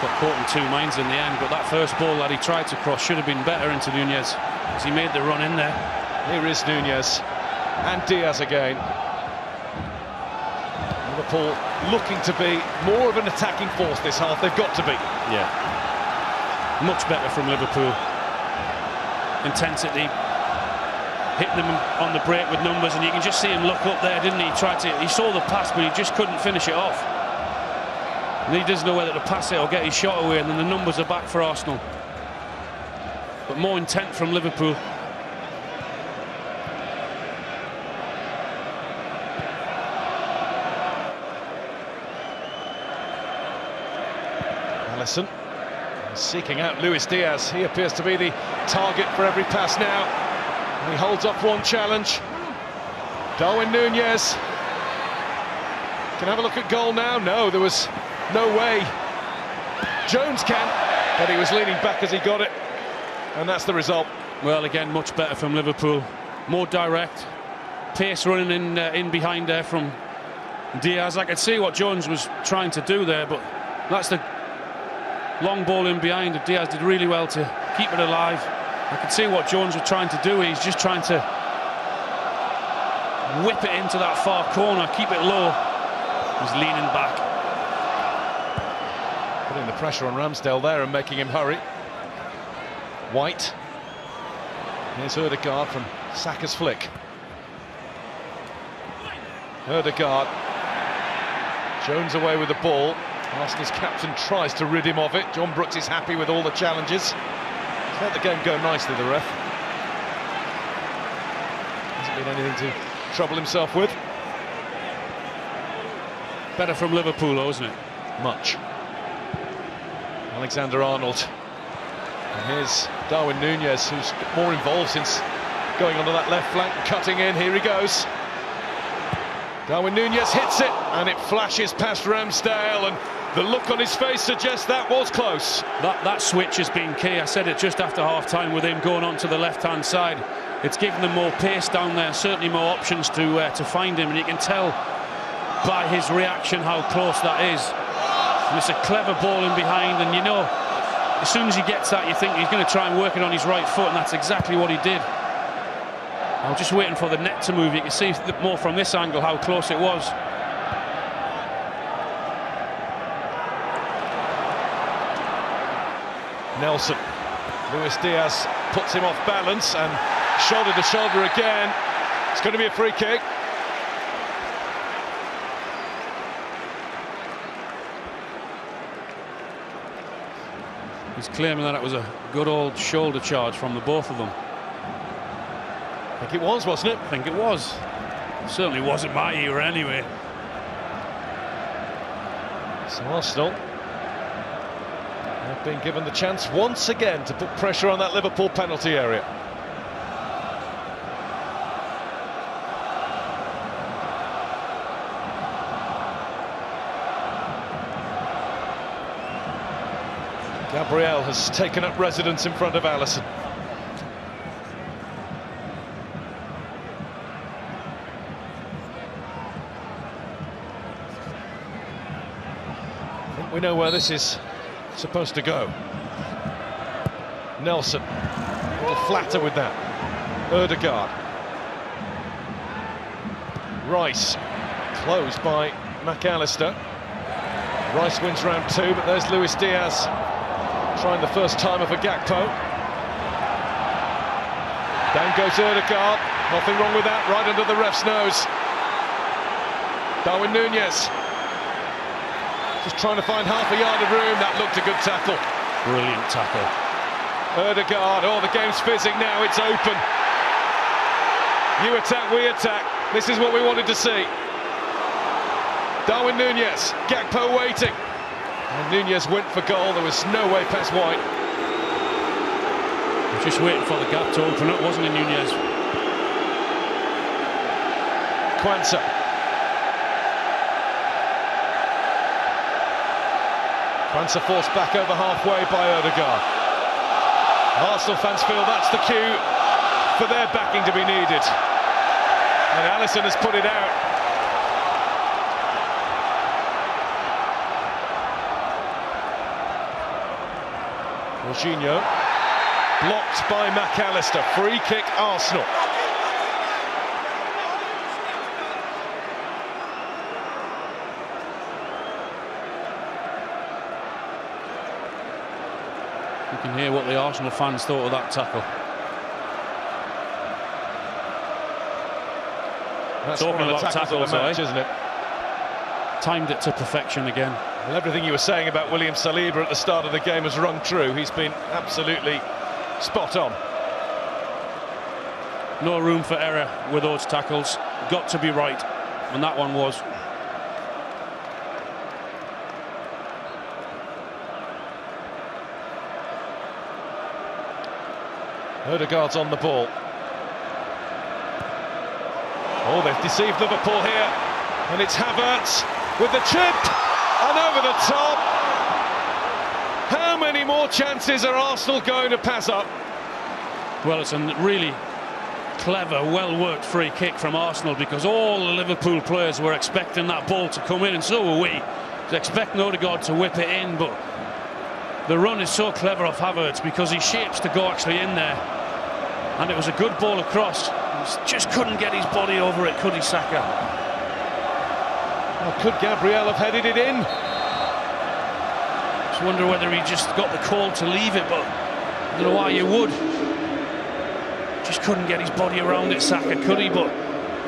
Got caught in two minds in the end, but that first ball that he tried to cross should have been better into Núñez, as he made the run in there. Here is Núñez and Diaz again. Liverpool looking to be more of an attacking force this half. They've got to be. Yeah. Much better from Liverpool. Intensity, hitting them on the break with numbers, and you can just see him look up there, didn't he? He saw the pass, but he just couldn't finish it off. And he doesn't know whether to pass it or get his shot away, and then the numbers are back for Arsenal. But more intent from Liverpool. Alisson seeking out Luis Diaz. He appears to be the target for every pass now. And he holds off one challenge. Darwin Núñez. Can have a look at goal now. No, there was no way. Jones can, but he was leaning back as he got it. And that's the result. Well, again, much better from Liverpool. More direct. Pace running in behind there from Diaz. I could see what Jones was trying to do there, but that's the long ball in behind. Diaz did really well to keep it alive. I could see what Jones was trying to do. He's just trying to whip it into that far corner, keep it low. He's leaning back. Putting the pressure on Ramsdale there and making him hurry. White. Here's Ødegaard from Saka's flick. Ødegaard. Jones away with the ball. Arsenal's captain tries to rid him of it. John Brooks is happy with all the challenges. He's let the game go nicely, the ref. Hasn't been anything to trouble himself with. Better from Liverpool, though, isn't it? Much. Alexander-Arnold. And here's Darwin Núñez, who's more involved since going onto that left flank, cutting in. Here he goes. Darwin Núñez hits it, and it flashes past Ramsdale, and the look on his face suggests that was close. That switch has been key. I said it just after half-time with him going on to the left-hand side. It's given them more pace down there, certainly more options to find him, and you can tell by his reaction how close that is. And it's a clever ball in behind, and you know, as soon as he gets that, you think he's going to try and work it on his right foot, and that's exactly what he did. I was just waiting for the net to move. You can see more from this angle how close it was. Nelson. Luis Diaz puts him off balance, and shoulder to shoulder again. It's going to be a free kick. He's claiming that it was a good old shoulder charge from the both of them. I think it was, wasn't it? I think it was. It certainly wasn't my era anyway. So Arsenal have been given the chance once again to put pressure on that Liverpool penalty area. Gabriel has taken up residence in front of Alisson. I think we know where this is supposed to go. Nelson, a little flatter with that. Ødegaard. Rice, closed by McAllister. Rice wins round two, but there's Luis Diaz trying the first timer for Gakpo. Down goes Ødegaard. Nothing wrong with that, right under the ref's nose. Darwin Núñez just trying to find half a yard of room. That looked a good tackle. Brilliant tackle. Ødegaard, oh, the game's fizzing now, it's open. You attack, we attack. This is what we wanted to see. Darwin Núñez, Gakpo waiting. And Núñez went for goal, there was no way past White. Just waiting for the gap to open up, wasn't it, Núñez? Quansah. Quansah forced back over halfway by Ødegaard. Arsenal fans feel that's the cue for their backing to be needed. And Alisson has put it out. Jorginho, blocked by McAllister. Free kick, Arsenal. You can hear what the Arsenal fans thought of that tackle. That's one of the tackles of the match, isn't it? Timed it to perfection again. Well, everything you were saying about William Saliba at the start of the game has rung true. He's been absolutely spot on. No room for error with those tackles. Got to be right, and that one was. Ødegaard's on the ball. Oh, they've deceived Liverpool here, and it's Havertz with the chip and over the top. How many more chances are Arsenal going to pass up? Well, it's a really clever, well-worked free kick from Arsenal, because all the Liverpool players were expecting that ball to come in, and so were we. Expecting Ødegaard to whip it in, but the run is so clever off Havertz because he shapes to go actually in there, and it was a good ball across. He just couldn't get his body over it, could he, Saka? Well, could Gabriel have headed it in? Just wonder whether he just got the call to leave it, but I don't know why you would. Just couldn't get his body around it, Saka, could he? But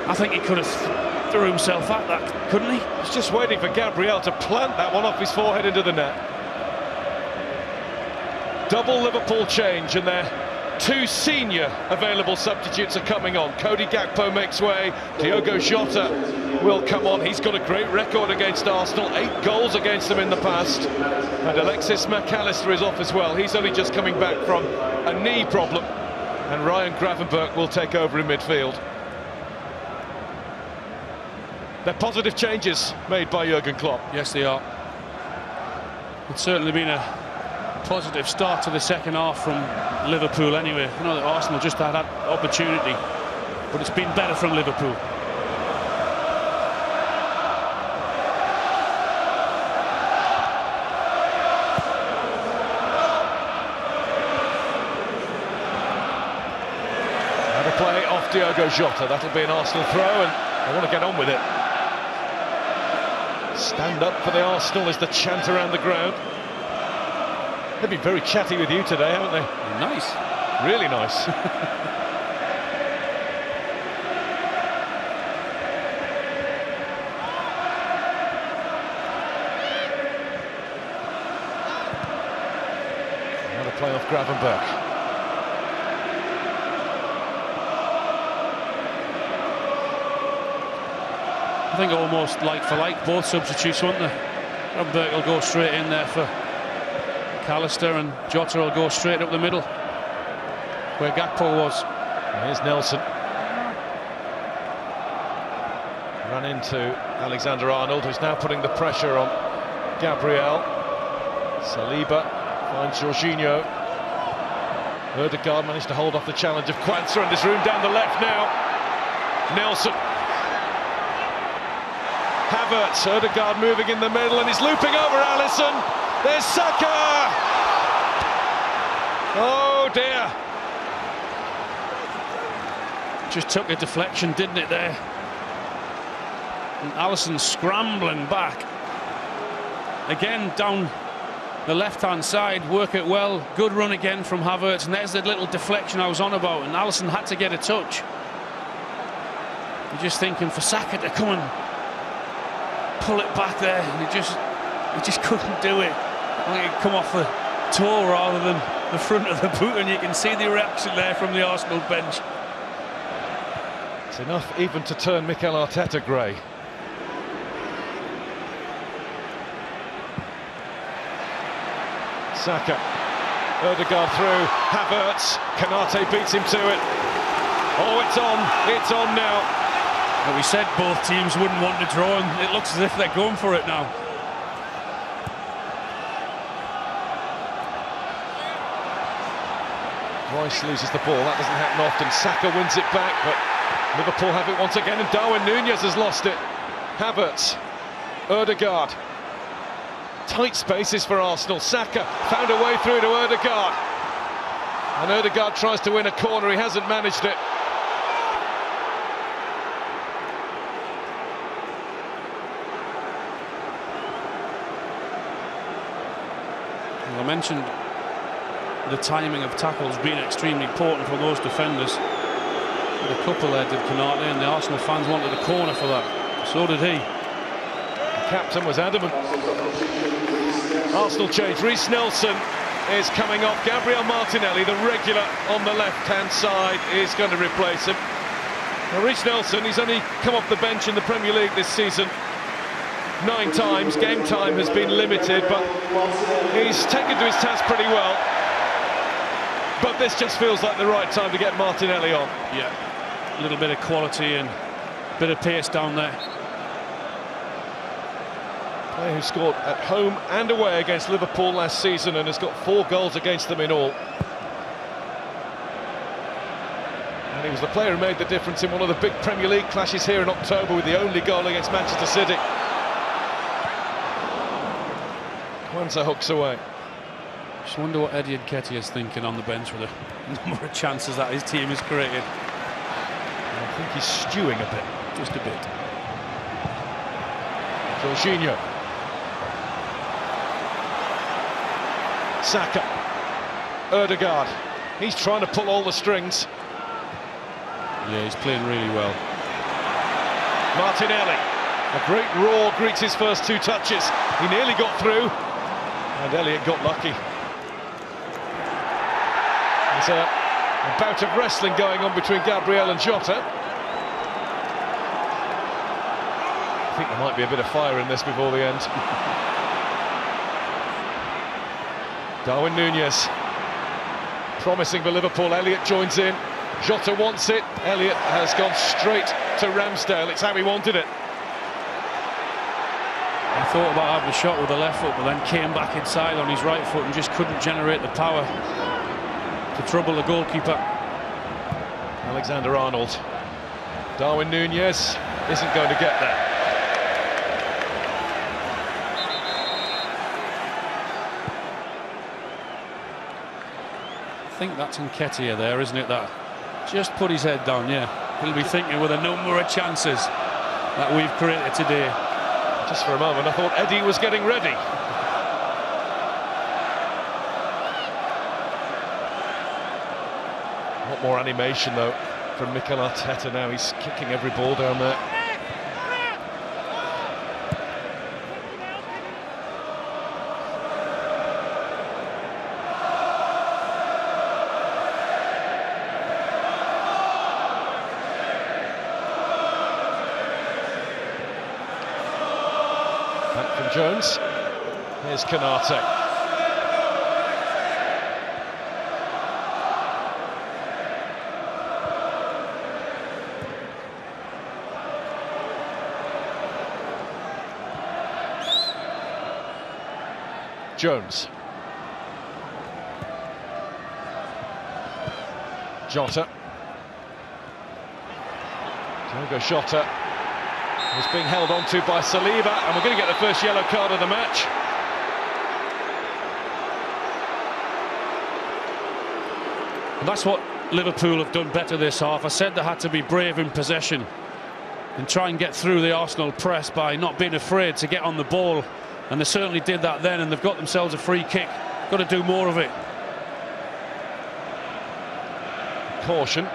I think he could have threw himself at that, couldn't he? He's just waiting for Gabriel to plant that one off his forehead into the net. Double Liverpool change, and their two senior available substitutes are coming on. Cody Gakpo makes way. Diogo Jota will come on. He's got a great record against Arsenal, 8 goals against them in the past. And Alexis McAllister is off as well. He's only just coming back from a knee problem. And Ryan Gravenberch will take over in midfield. They're positive changes made by Jurgen Klopp. Yes, they are. It's certainly been a positive start to the second half from Liverpool anyway. I know that Arsenal just had that opportunity, but it's been better from Liverpool. And a play off Diogo Jota. That'll be an Arsenal throw, and they want to get on with it. Stand up for the Arsenal is the chant around the ground. They've been very chatty with you today, haven't they? Nice. Really nice. Another play off Gravenberch. I think almost like for like, both substitutes, won't they? Gravenberch will go straight in there for McAllister, and Jota will go straight up the middle where Gakpo was. Here's Nelson. Run into Alexander-Arnold, who's now putting the pressure on Gabriel. Saliba finds Jorginho. Ødegaard managed to hold off the challenge of Quansah, and this room down the left now. Nelson. Havertz, Ødegaard moving in the middle, and he's looping over Alisson. There's Saka! Oh dear. Just took a deflection, didn't it, there? And Alisson scrambling back. Again, down the left-hand side, work it well. Good run again from Havertz, and there's the little deflection I was on about, and Alisson had to get a touch. You're just thinking for Saka to come and pull it back there, and he just couldn't do it. I think he'd come off toe rather than the front of the boot, and you can see the reaction there from the Arsenal bench. It's enough even to turn Mikel Arteta grey. Saka, Ødegaard through, Havertz, Konate beats him to it. Oh, it's on now. But we said both teams wouldn't want to draw, and it looks as if they're going for it now. Rice loses the ball, that doesn't happen often. Saka wins it back, but Liverpool have it once again, and Darwin Núñez has lost it. Havertz, Ødegaard. Tight spaces for Arsenal. Saka found a way through to Ødegaard. And Ødegaard tries to win a corner, he hasn't managed it. Well, I mentioned the timing of tackles being extremely important for those defenders. With a couple there did Konate, and the Arsenal fans wanted a corner for that. So did he. The captain was adamant. Arsenal change. Reece Nelson is coming off. Gabriel Martinelli, the regular on the left-hand side, is going to replace him. Now, Reece Nelson, he's only come off the bench in the Premier League this season 9 times. Game time has been limited, but he's taken to his task pretty well. But this just feels like the right time to get Martinelli on. Yeah, a little bit of quality and a bit of pace down there. Player who scored at home and away against Liverpool last season and has got 4 goals against them in all. And he was the player who made the difference in one of the big Premier League clashes here in October with the only goal against Manchester City. Kwanzaa hooks away. Just wonder what Eddie Nketiah's thinking on the bench with the number of chances that his team has created. I think he's stewing a bit. Just a bit. Jorginho. Saka. Ødegaard. He's trying to pull all the strings. Yeah, he's playing really well. Martinelli. A great roar greets his first 2 touches. He nearly got through, and Elliott got lucky. There's a bout of wrestling going on between Gabriel and Jota. I think there might be a bit of fire in this before the end. Darwin Núñez. Promising for Liverpool. Elliott joins in. Jota wants it. Elliott has gone straight to Ramsdale. It's how he wanted it. He thought about having a shot with the left foot, but then came back inside on his right foot and just couldn't generate the power to trouble the goalkeeper. Alexander-Arnold. Darwin Núñez isn't going to get there. I think that's Nketiah there, isn't it? That just put his head down. Yeah, he'll be thinking with a number of chances that we've created today. Just for a moment I thought Eddie was getting ready. A lot more animation though from Mikel Arteta now. He's kicking every ball down there. Back from Jones. Here's Konate. Jones. Jota. Diogo Jota is being held on to by Saliba, and we're going to get the first yellow card of the match. And that's what Liverpool have done better this half. I said they had to be brave in possession and try and get through the Arsenal press by not being afraid to get on the ball, and they certainly did that then, and they've got themselves a free kick. Got to do more of it. Caution,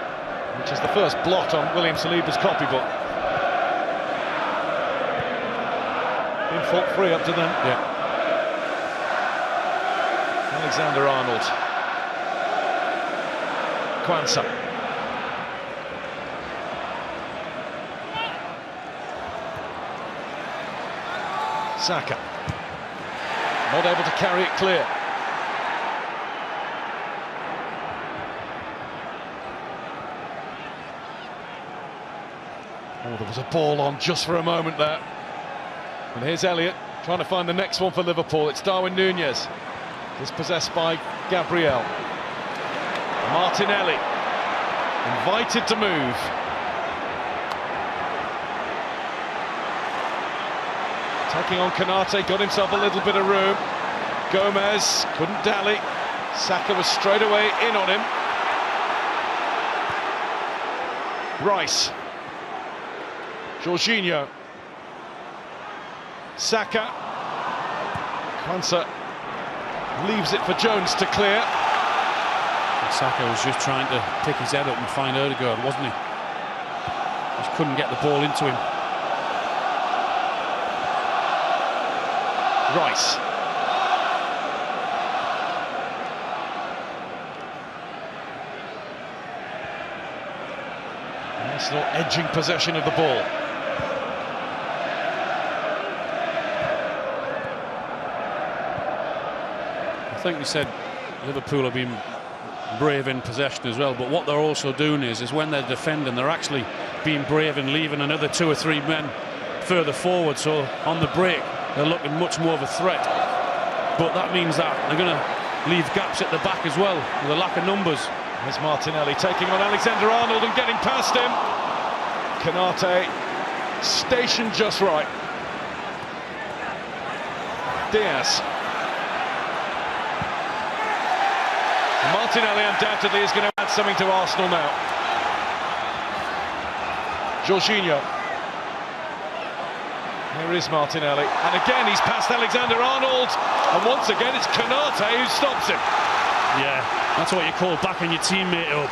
which is the first blot on William Saliba's copybook. Been fault free up to then. Yeah. Alexander-Arnold. Kwanzaa. Saka. Not able to carry it clear. Oh, there was a ball on just for a moment there. And here's Elliott trying to find the next one for Liverpool. It's Darwin Núñez. Dispossessed by Gabriel. Martinelli invited to move. Taking on Konate, got himself a little bit of room. Gomez couldn't dally. Saka was straight away in on him. Rice. Jorginho. Saka. Kwanzaa leaves it for Jones to clear. And Saka was just trying to pick his head up and find Ødegaard, wasn't he? Just couldn't get the ball into him. Rice. Arsenal edging possession of the ball. I think we said Liverpool have been brave in possession as well, but what they're also doing is when they're defending, they're actually being brave and leaving another 2 or 3 men further forward, so on the break they're looking much more of a threat. But that means that they're going to leave gaps at the back as well, with a lack of numbers. There's Martinelli taking on Alexander-Arnold and getting past him. Konate stationed just right. Diaz. Martinelli undoubtedly is going to add something to Arsenal now. Jorginho. Here is Martinelli, and again he's past Alexander-Arnold, and once again it's Konate who stops him. Yeah, that's what you call backing your teammate up.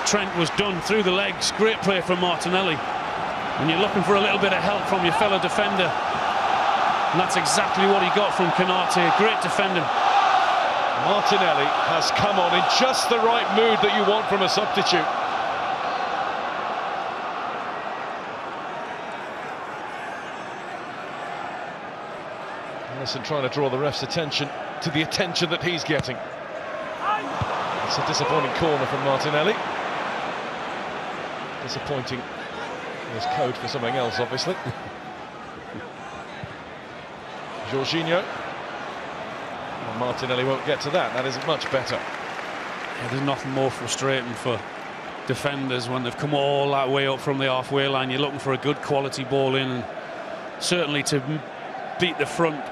Trent was done through the legs, great play from Martinelli, and you're looking for a little bit of help from your fellow defender, and that's exactly what he got from Konate. Great defending. Martinelli has come on in just the right mood that you want from a substitute. Alisson trying to draw the ref's attention to the attention that he's getting. It's a disappointing corner from Martinelli. Disappointing. There's code for something else, obviously. Jorginho. Well, Martinelli won't get to that. That isn't much better. Yeah, there's nothing more frustrating for defenders when they've come all that way up from the halfway line. You're looking for a good quality ball in, and certainly to beat the front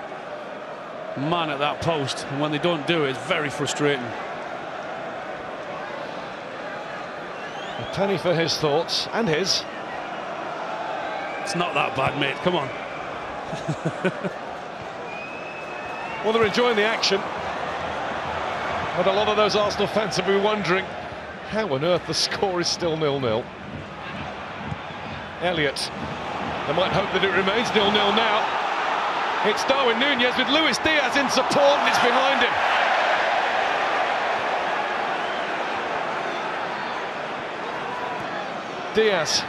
man at that post, and when they don't do it, it's very frustrating. A penny for his thoughts, and his. It's not that bad, mate, come on. Well, they're enjoying the action, but a lot of those Arsenal fans will be wondering how on earth the score is still 0-0. Elliott, they might hope that it remains 0-0 now. It's Darwin Núñez with Luis Diaz in support, and it's behind him. Diaz.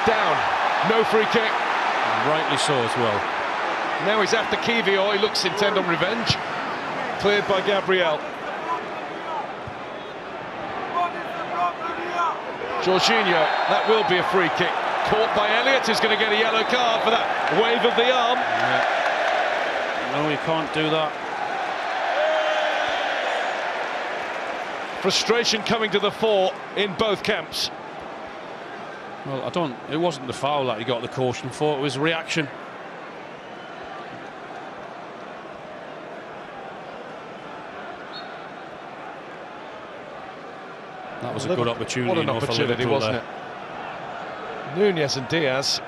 Down. No free kick. And rightly so as well. Now he's after Kiwior. He looks intent on revenge. Cleared by Gabriel. Jorginho. That will be a free kick. Caught by Elliott, who's going to get a yellow card for that wave of the arm. Yeah. No, you can't do that. Frustration coming to the fore in both camps. Well, it wasn't the foul that he got the caution for, it was reaction. That was a good opportunity. What an opportunity, wasn't it? Núñez and Diaz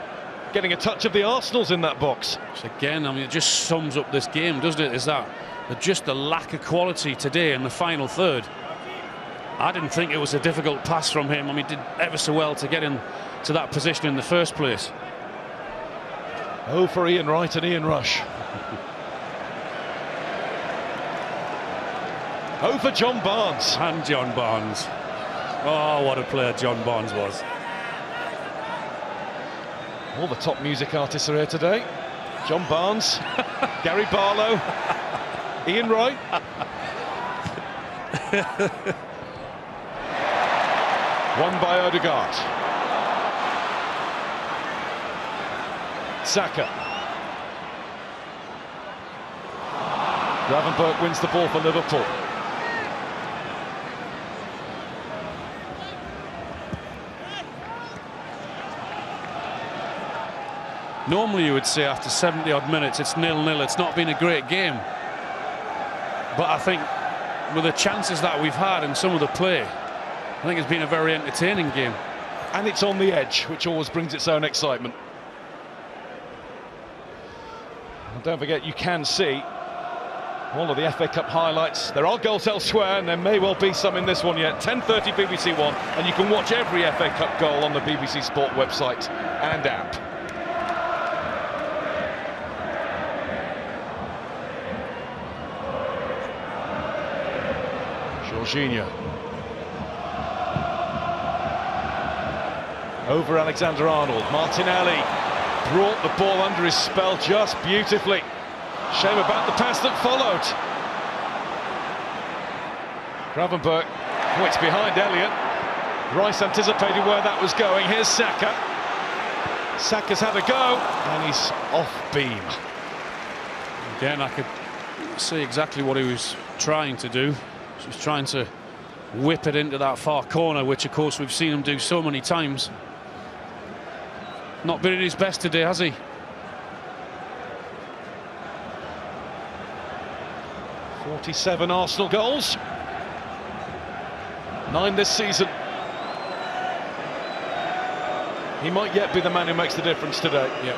getting a touch of the Arsenal's in that box. So again, I mean, it just sums up this game, doesn't it? Is that just the lack of quality today in the final third. I didn't think it was a difficult pass from him. I mean, he did ever so well to get in to that position in the first place. Oh, for Ian Wright and Ian Rush. Over John Barnes. And John Barnes. Oh, what a player John Barnes was. All the top music artists are here today. John Barnes, Gary Barlow, Ian Wright. Won by Odegaard. Saka. Gravenberch wins the ball for Liverpool. Normally you would say after 70-odd minutes it's 0-0, it's not been a great game. But I think with the chances that we've had and some of the play, I think it's been a very entertaining game. And it's on the edge, which always brings its own excitement. And don't forget, you can see all of the FA Cup highlights. There are goals elsewhere, and there may well be some in this one yet. 10:30 BBC One, and you can watch every FA Cup goal on the BBC Sport website and app. Jorginho. Over Alexander-Arnold. Martinelli brought the ball under his spell just beautifully. Shame about the pass that followed. Gravenberch. Oh, it's behind Elliott. Rice anticipated where that was going. Here's Saka. Saka's had a go, and he's off beam. Again, I could see exactly what he was trying to do. He was trying to whip it into that far corner, which of course we've seen him do so many times. Not been at his best today, has he? "47 Arsenal goals, 9 this season. He might yet be the man who makes the difference today. Yeah.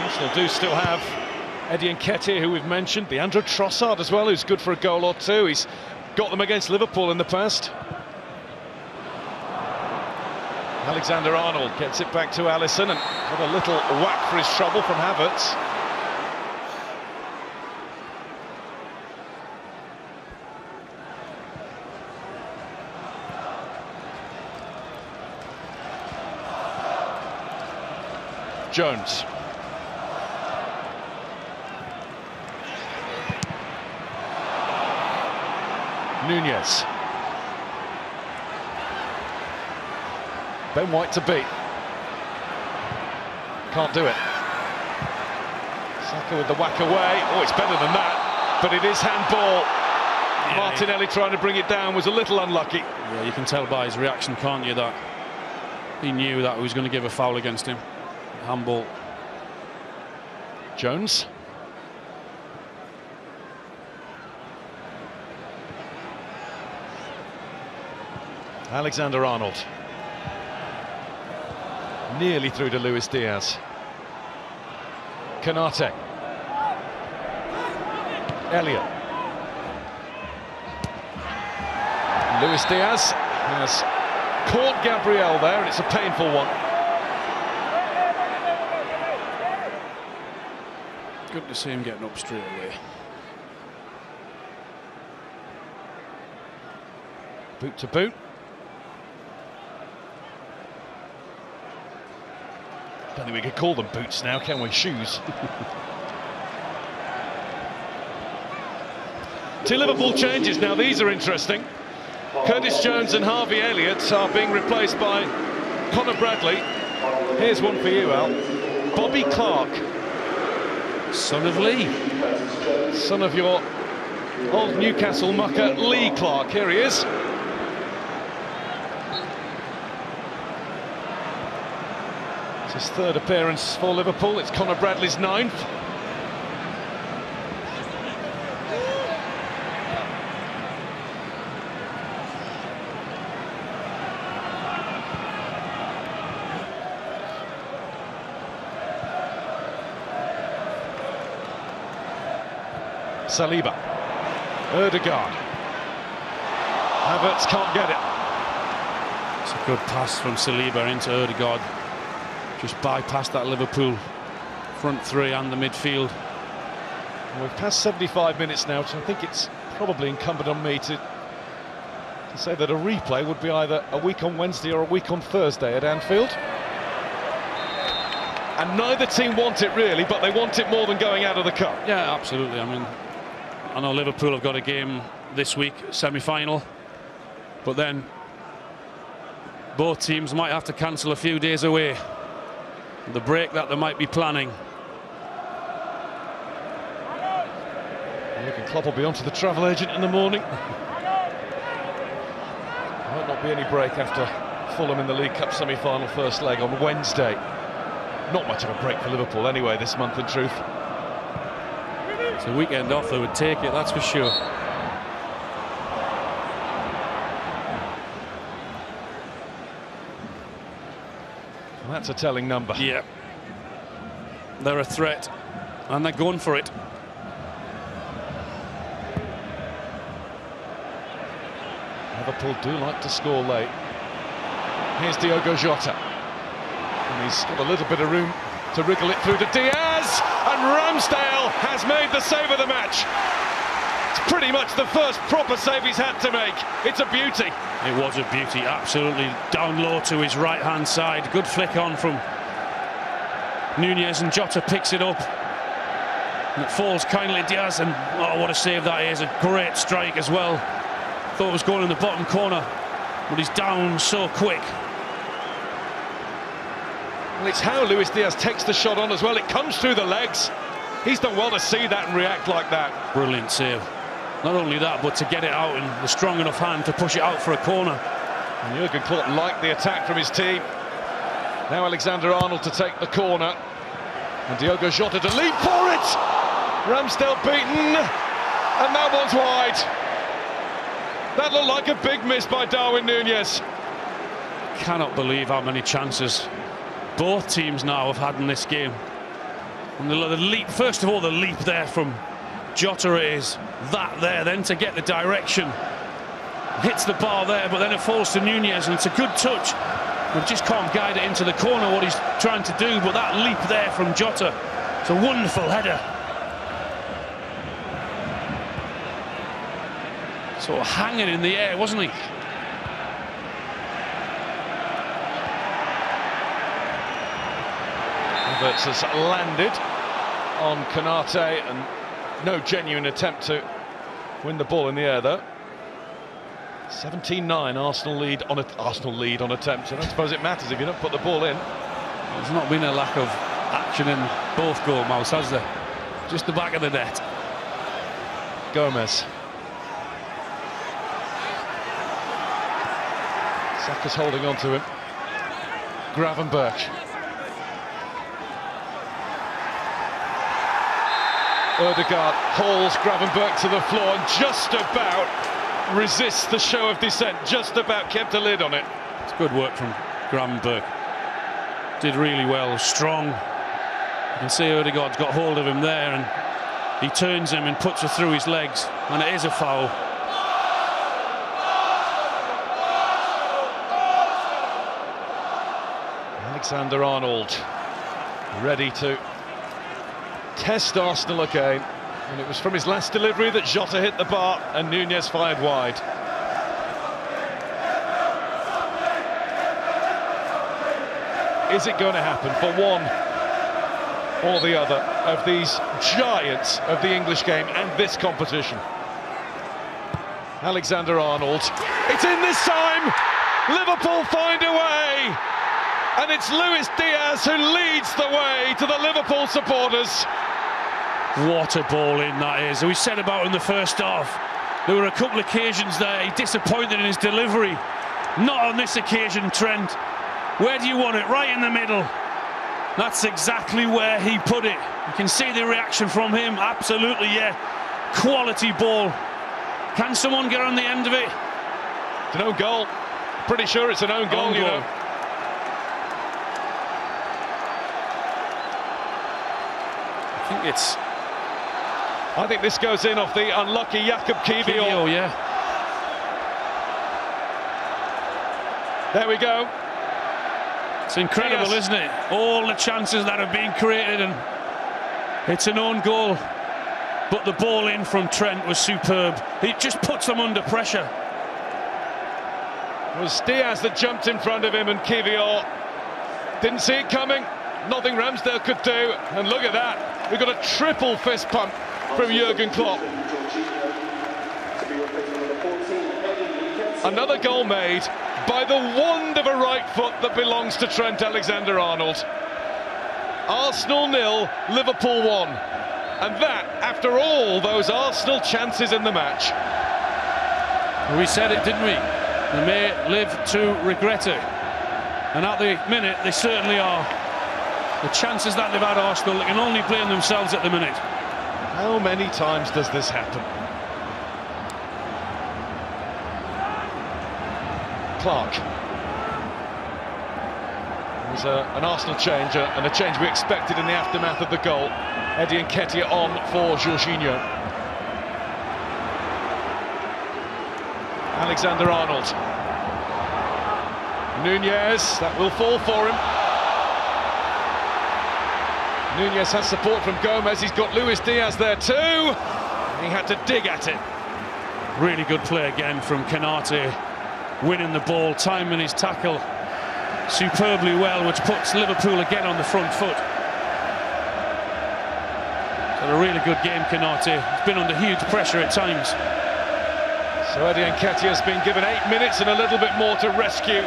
Arsenal do still have Eddie Nketiah, who we've mentioned, Leandro Trossard as well, who's good for a goal or two. He's got them against Liverpool in the past. Alexander-Arnold gets it back to Alisson and got a little whack for his trouble from Havertz. Jones. Nunez. Ben White to beat. Can't do it. Saka with the whack away. Oh, it's better than that, but it is handball. Yeah, Martinelli trying to bring it down was a little unlucky. Yeah, you can tell by his reaction, can't you, that he knew that he was going to give a foul against him. Handball. Jones. Alexander-Arnold. Nearly through to Luis Diaz. Konate. Elliott. Luis Diaz has caught Gabriel there, and it's a painful one. Good to see him getting up straight away. Boot to boot. Don't think we could call them boots now, can we? Shoes. Two Liverpool changes now. These are interesting. Curtis Jones and Harvey Elliott are being replaced by Conor Bradley. Here's one for you, Al. Bobby Clark. Son of Lee. Son of your old Newcastle mucker, Lee Clark. Here he is. It's his third appearance for Liverpool. It's Conor Bradley's 9th. Saliba. Odegaard. Havertz can't get it. It's a good pass from Saliba into Odegaard. Just bypassed that Liverpool front three and the midfield. Well, we've passed 75 minutes now, so I think it's probably incumbent on me to say that a replay would be either a week on Wednesday or a week on Thursday at Anfield. And neither team want it really, but they want it more than going out of the cup. Yeah, absolutely. I mean, I know Liverpool have got a game this week, semi-final, but then both teams might have to cancel a few days away. The break that they might be planning. Jurgen Klopp will be onto the travel agent in the morning. Might not be any break after Fulham in the League Cup semi-final first leg on Wednesday. Not much of a break for Liverpool anyway this month, in truth. It's a weekend off, they would take it, that's for sure. And that's a telling number. Yeah. They're a threat, and they're going for it. Liverpool do like to score late. Here's Diogo Jota. And he's got a little bit of room to wriggle it through to Diaz. And Ramsdale has made the save of the match. It's pretty much the first proper save he's had to make. It's a beauty. It was a beauty, absolutely. Down low to his right-hand side. Good flick on from Nunez, and Jota picks it up. And it falls kindly to Diaz, and oh, what a save that is. A great strike as well. Thought it was going in the bottom corner, but he's down so quick. Well, it's how Luis Diaz takes the shot on as well. It comes through the legs. He's done well to see that and react like that. Brilliant save. Not only that, but to get it out in the strong enough hand to push it out for a corner. And Jurgen Klopp liked the attack from his team. Now Alexander-Arnold to take the corner. And Diogo Jota to leap for it! Ramsdale beaten, and that one's wide. That looked like a big miss by Darwin Nunez. Cannot believe how many chances both teams now have had in this game. And the leap, first of all, the leap there from Jota is that there, then to get the direction. Hits the bar there, but then it falls to Nunez, and it's a good touch. We just can't guide it into the corner, what he's trying to do, but that leap there from Jota, it's a wonderful header. Sort of hanging in the air, wasn't he? Havertz has landed on Konate, and no genuine attempt to win the ball in the air, though. 17-9, Arsenal lead on attempts, and I suppose it matters if you don't put the ball in. There's not been a lack of action in both goal mouths, has there? Just the back of the net. Gomez. Saka's holding on to him. Gravenberch. Ødegaard hauls Gravenberch to the floor and just about resists the show of descent, just about kept a lid on it. It's good work from Gravenberch. Did really well, strong. You can see Ødegaard's got hold of him there, and he turns him and puts it through his legs, and it is a foul. Alexander-Arnold ready to test Arsenal again, and it was from his last delivery that Jota hit the bar and Nunez fired wide. Is it going to happen for one or the other of these giants of the English game and this competition? Alexander-Arnold, it's in this time! Liverpool find a way! And it's Luis Diaz who leads the way to the Liverpool supporters. What a ball in that is. We said about in the first half, there were a couple of occasions there he disappointed in his delivery. Not on this occasion, Trent. Where do you want it? Right in the middle. That's exactly where he put it. You can see the reaction from him. Absolutely, yeah. Quality ball. Can someone get on the end of it? It's an own goal. Pretty sure it's an own goal, you know. I think this goes in off the unlucky Jakob Kiwior. Yeah. There we go. It's incredible, isn't it? All the chances that have been created, and It's an own goal, but the ball in from Trent was superb. It just puts them under pressure. It was Diaz that jumped in front of him, and Kivior didn't see it coming. Nothing Ramsdale could do, and look at that. We've got a triple fist pump from Jurgen Klopp. Another goal made by the wand of a right foot that belongs to Trent Alexander-Arnold. Arsenal 0, Liverpool 1. And that, after all those Arsenal chances in the match. We said it, didn't we? They may live to regret it. And at the minute, they certainly are. The chances that they've had, Arsenal, they can only blame themselves at the minute. How many times does this happen? Clark. It was an Arsenal change, and a change we expected in the aftermath of the goal. Eddie Nketiah on for Jorginho. Alexander-Arnold. Nunez, that will fall for him. Nunez has support from Gomez, he's got Luis Diaz there too. He had to dig at it. Really good play again from Konate, winning the ball, timing his tackle superbly well, which puts Liverpool again on the front foot. So a really good game, Konate. He's been under huge pressure at times. So Eddie Nketiah has been given 8 minutes and a little bit more to rescue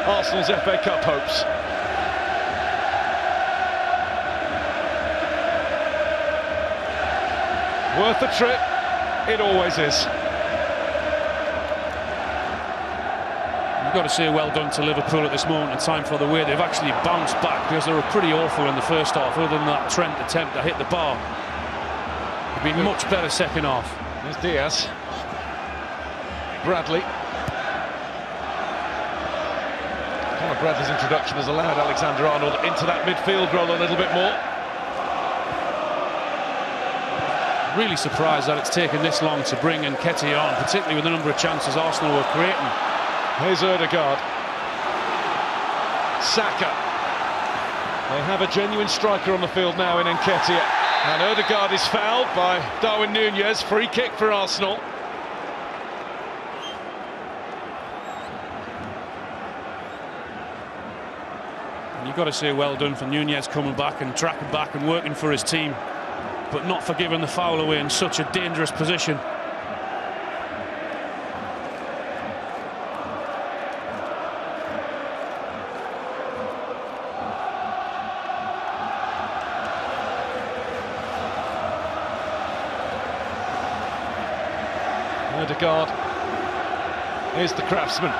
Arsenal's FA Cup hopes. Worth the trip, it always is. You've got to say well done to Liverpool at this moment in time for the way they've actually bounced back, because they were pretty awful in the first half. Other than that Trent attempt to hit the bar, they've been much better second half. There's Diaz. Bradley. Conor Bradley's introduction has allowed Alexander-Arnold into that midfield role a little bit more. Really surprised that it's taken this long to bring Nketiah on, particularly with the number of chances Arsenal were creating. Here's Ødegaard. Saka. They have a genuine striker on the field now in Nketiah. And Ødegaard is fouled by Darwin Nunez. Free kick for Arsenal. And you've got to say well done for Nunez coming back and tracking back and working for his team, but not for giving the foul away in such a dangerous position. Ødegaard is the craftsman.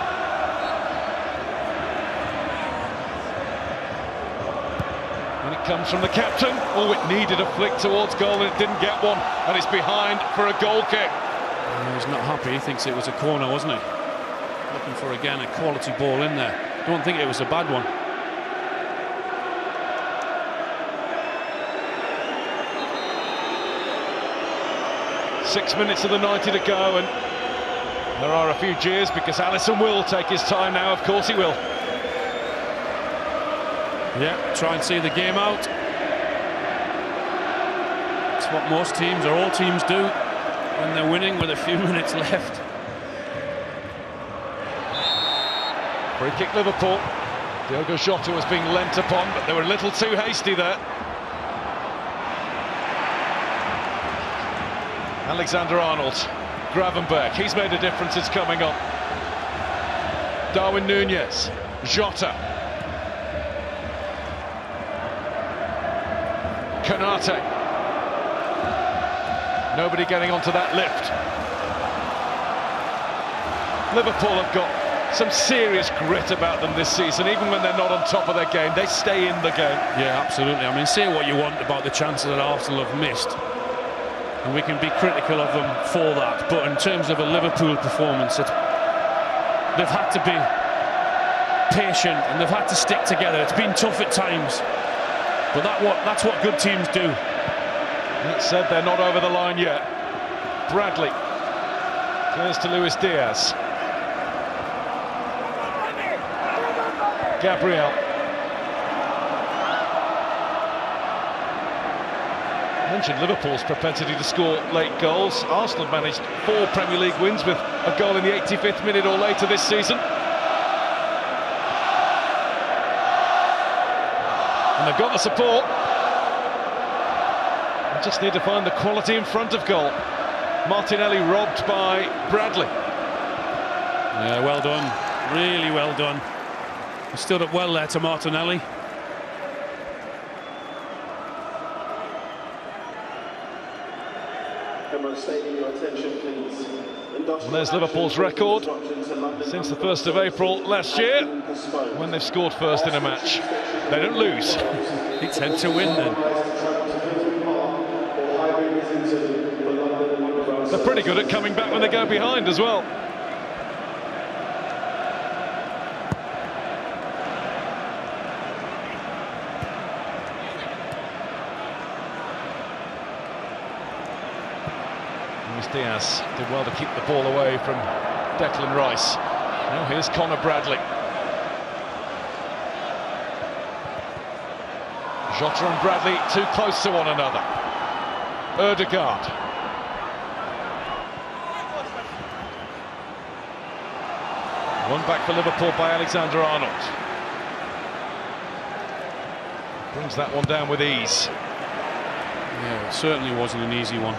And it comes from the captain. Oh, it needed a flick towards goal and it didn't get one, and it's behind for a goal kick. He's not happy, he thinks it was a corner, wasn't he? Looking for again a quality ball in there. Don't think it was a bad one. Six minutes of the 90 to go, and there are a few jeers because Alisson will take his time now. Of course he will. Yeah, try and see the game out. It's what most teams, or all teams, do when they're winning with a few minutes left. Free kick Liverpool. Diogo Jota was being lent upon, but they were a little too hasty there. Alexander-Arnold, Gravenberch, he's made a difference, it's coming on. Darwin Nunez, Jota. Konate. Nobody getting onto that lift. Liverpool have got some serious grit about them this season. Even when they're not on top of their game, they stay in the game. Yeah, absolutely. I mean, say what you want about the chances that Arsenal have missed, and we can be critical of them for that, but in terms of a Liverpool performance, they've had to be patient and they've had to stick together. It's been tough at times, but that's what good teams do. That said, they're not over the line yet. Bradley turns to Luis Diaz. Gabriel. Mentioned Liverpool's propensity to score late goals. Arsenal managed 4 Premier League wins with a goal in the 85th minute or later this season. And they've got the support. They just need to find the quality in front of goal. Martinelli robbed by Bradley. Yeah, well done. Really well done. He stood up well there to Martinelli. Well, there's Liverpool's record since the 1st of April last year, when they've scored first in a match. They don't lose. They tend to win then. They're pretty good at coming back when they go behind as well. Diaz did well to keep the ball away from Declan Rice. Now here's Conor Bradley. Jota and Bradley too close to one another. Ødegaard. One back for Liverpool by Alexander-Arnold. Brings that one down with ease. Yeah, it certainly wasn't an easy one.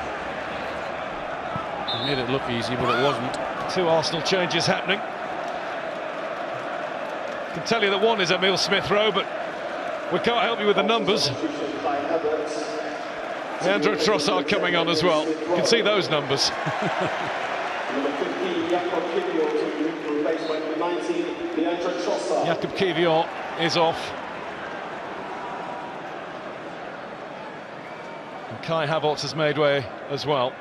He made it look easy, but it wasn't. 2 Arsenal changes happening. I can tell you that one is Emile Smith-Rowe, but we can't help you with the numbers. Leandro Trossard coming on as well. You can see those numbers. Jakub Kiwior is off. And Kai Havertz has made way as well.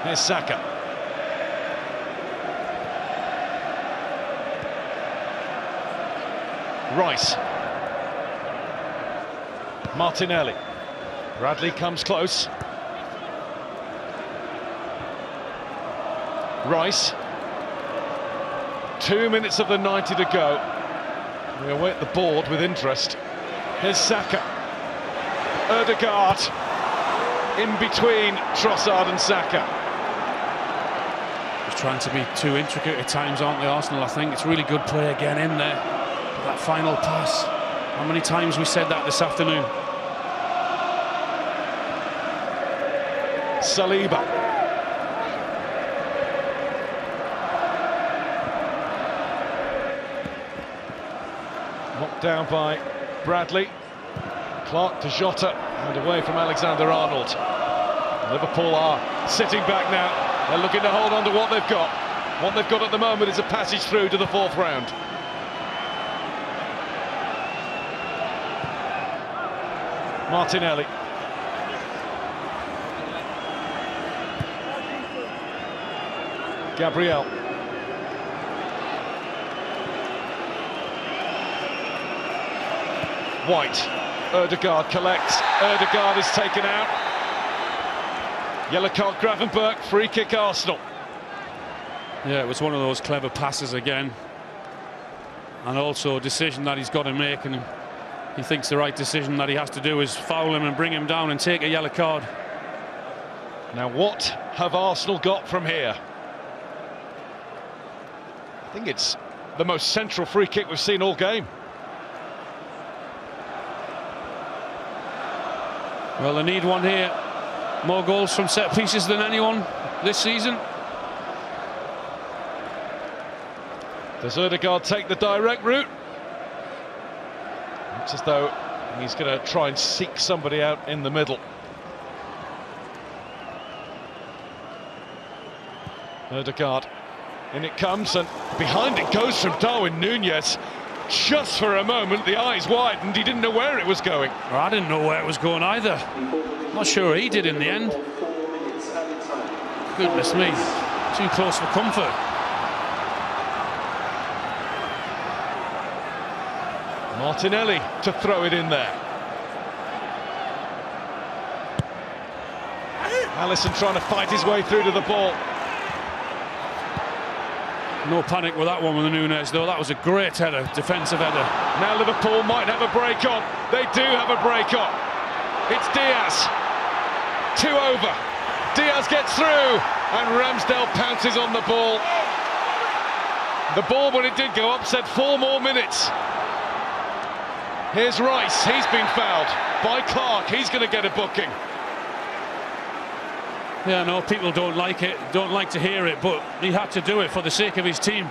Here's Saka. Rice. Martinelli. Bradley comes close. Rice. 2 minutes of the 90 to go. We await the board with interest. Here's Saka. Ødegaard. In between Trossard and Saka. Trying to be too intricate at times, aren't they, Arsenal? I think it's really good play again in there. But that final pass. How many times we said that this afternoon? Saliba. Knocked down by Bradley. Clark to Jota and away from Alexander-Arnold. Liverpool are sitting back now. They're looking to hold on to what they've got. What they've got at the moment is a passage through to the 4th round. Martinelli. Gabriel. White. Ødegaard collects. Ødegaard is taken out. Yellow card Gravenberch, free kick Arsenal. Yeah, it was one of those clever passes again. And also a decision that he's got to make, and he thinks the right decision that he has to do is foul him and bring him down and take a yellow card. Now what have Arsenal got from here? I think it's the most central free kick we've seen all game. Well, they need one here. More goals from set pieces than anyone this season. Does Ødegaard take the direct route? Looks as though he's going to try and seek somebody out in the middle. Ødegaard, in it comes, and behind it goes from Darwin Núñez. Just for a moment, the eyes widened. He didn't know where it was going. Well, I didn't know where it was going either. Not sure he did in the end. Goodness me, too close for comfort. Martinelli to throw it in there. Alisson trying to fight his way through to the ball. No panic with that one with the Núñez, though. That was a great header, defensive header. Now Liverpool might have a break on. They do have a break on. It's Diaz. 2 over. Diaz gets through, and Ramsdale pounces on the ball. The ball, when it did go up, said 4 more minutes. Here's Rice. He's been fouled by Clark. He's going to get a booking. Yeah, no, people don't like it, don't like to hear it, but he had to do it for the sake of his team.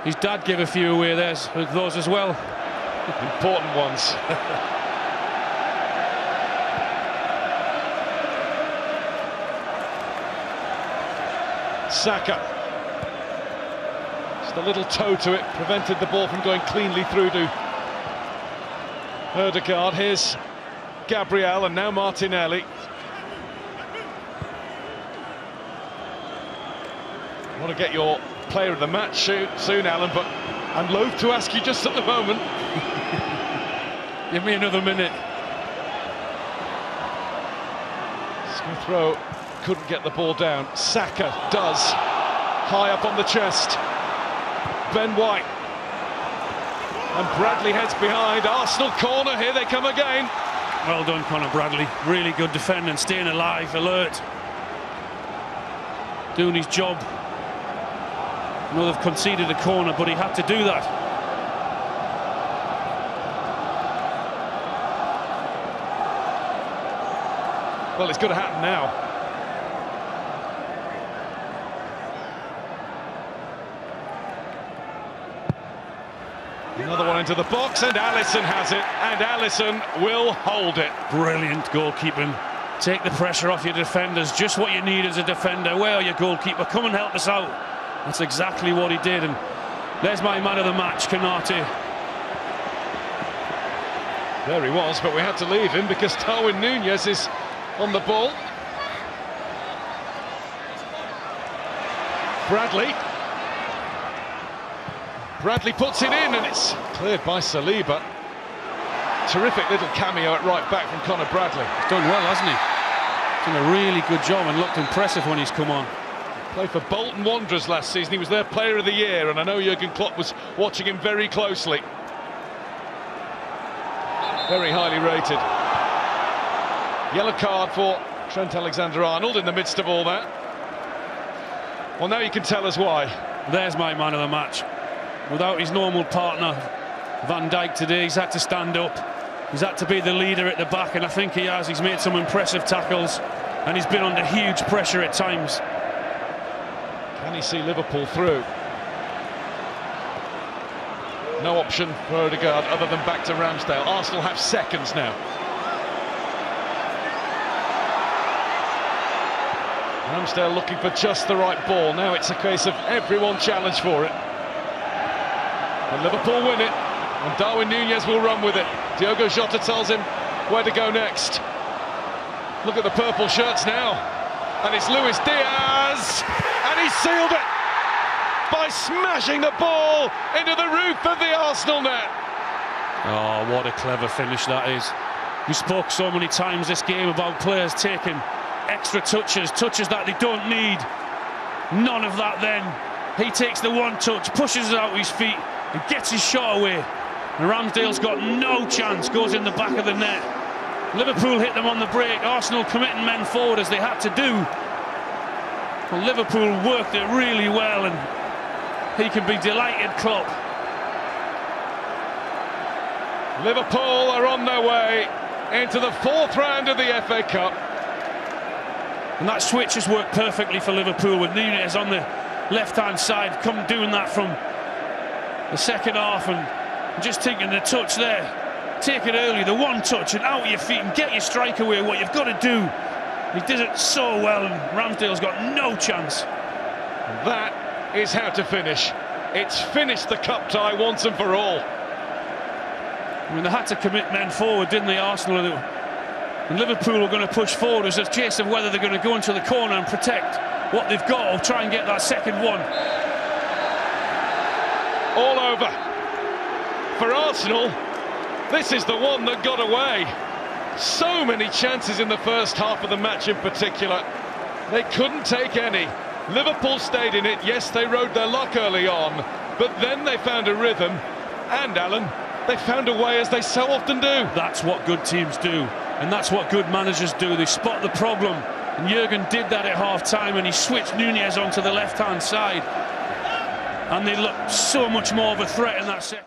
His dad gave a few away with those as well. Important ones. Saka. Just a little toe to it, prevented the ball from going cleanly through to Ødegaard. Here's Gabriel, and now Martinelli. I want to get your player of the match soon, Alan, but I'm loath to ask you just at the moment. Give me another minute. Smith Rowe couldn't get the ball down. Saka does. High up on the chest. Ben White. And Bradley heads behind. Arsenal corner, here they come again. Well done, Conor Bradley. Really good defending, staying alive, alert. Doing his job. I know they've conceded a corner, but he had to do that. Well, it's got to happen now. Another one into the box, and Alisson has it, and Alisson will hold it. Brilliant goalkeeping. Take the pressure off your defenders, just what you need as a defender. Where are your goalkeeper? Come and help us out. That's exactly what he did, and there's my man of the match, Konate. There he was, but we had to leave him because Darwin Núñez is on the ball. Bradley puts it in, and it's cleared by Saliba. Terrific little cameo at right back from Conor Bradley. He's done well, hasn't he? He's done a really good job and looked impressive when he's come on. Played for Bolton Wanderers last season. He was their player of the year, and I know Jurgen Klopp was watching him very closely. Very highly rated. Yellow card for Trent Alexander-Arnold in the midst of all that. Well, now you can tell us why. There's my man of the match. Without his normal partner, Van Dijk, today, he's had to stand up. He's had to be the leader at the back, and I think he has. He's made some impressive tackles, and he's been under huge pressure at times. Can he see Liverpool through? No option for Ødegaard other than back to Ramsdale. Arsenal have seconds now. Ramsdale looking for just the right ball. Now it's a case of everyone challenge for it. And Liverpool win it, and Darwin Núñez will run with it. Diogo Jota tells him where to go next. Look at the purple shirts now, and it's Luis Diaz, and he sealed it by smashing the ball into the roof of the Arsenal net. Oh, what a clever finish that is. We spoke so many times this game about players taking extra touches that they don't need. None of that then. He takes the one touch, pushes it out with his feet, and gets his shot away. And Ramsdale's got no chance, goes in the back of the net. Liverpool hit them on the break, Arsenal committing men forward as they had to do. Well, Liverpool worked it really well, and he can be delighted, Klopp. Liverpool are on their way into the 4th round of the FA Cup. And that switch has worked perfectly for Liverpool, with Núñez on the left-hand side, doing that from the second half, and just taking the touch there. Take it early, the one touch, and out your feet, and get your strike away, what you've got to do. He did it so well, and Ramsdale's got no chance. That is how to finish. It's finished the cup tie once and for all. I mean, they had to commit men forward, didn't they, Arsenal? And Liverpool are going to push forward. It's a case of whether they're going to go into the corner and protect what they've got, or try and get that second one. All over. For Arsenal, this is the one that got away. So many chances in the first half of the match in particular. They couldn't take any. Liverpool stayed in it. Yes, they rode their luck early on, but then they found a rhythm, and Alan, they found a way, as they so often do. That's what good teams do, and that's what good managers do. They spot the problem, and Jurgen did that at half-time, and he switched Nunez onto the left-hand side, and they looked so much more of a threat in that second.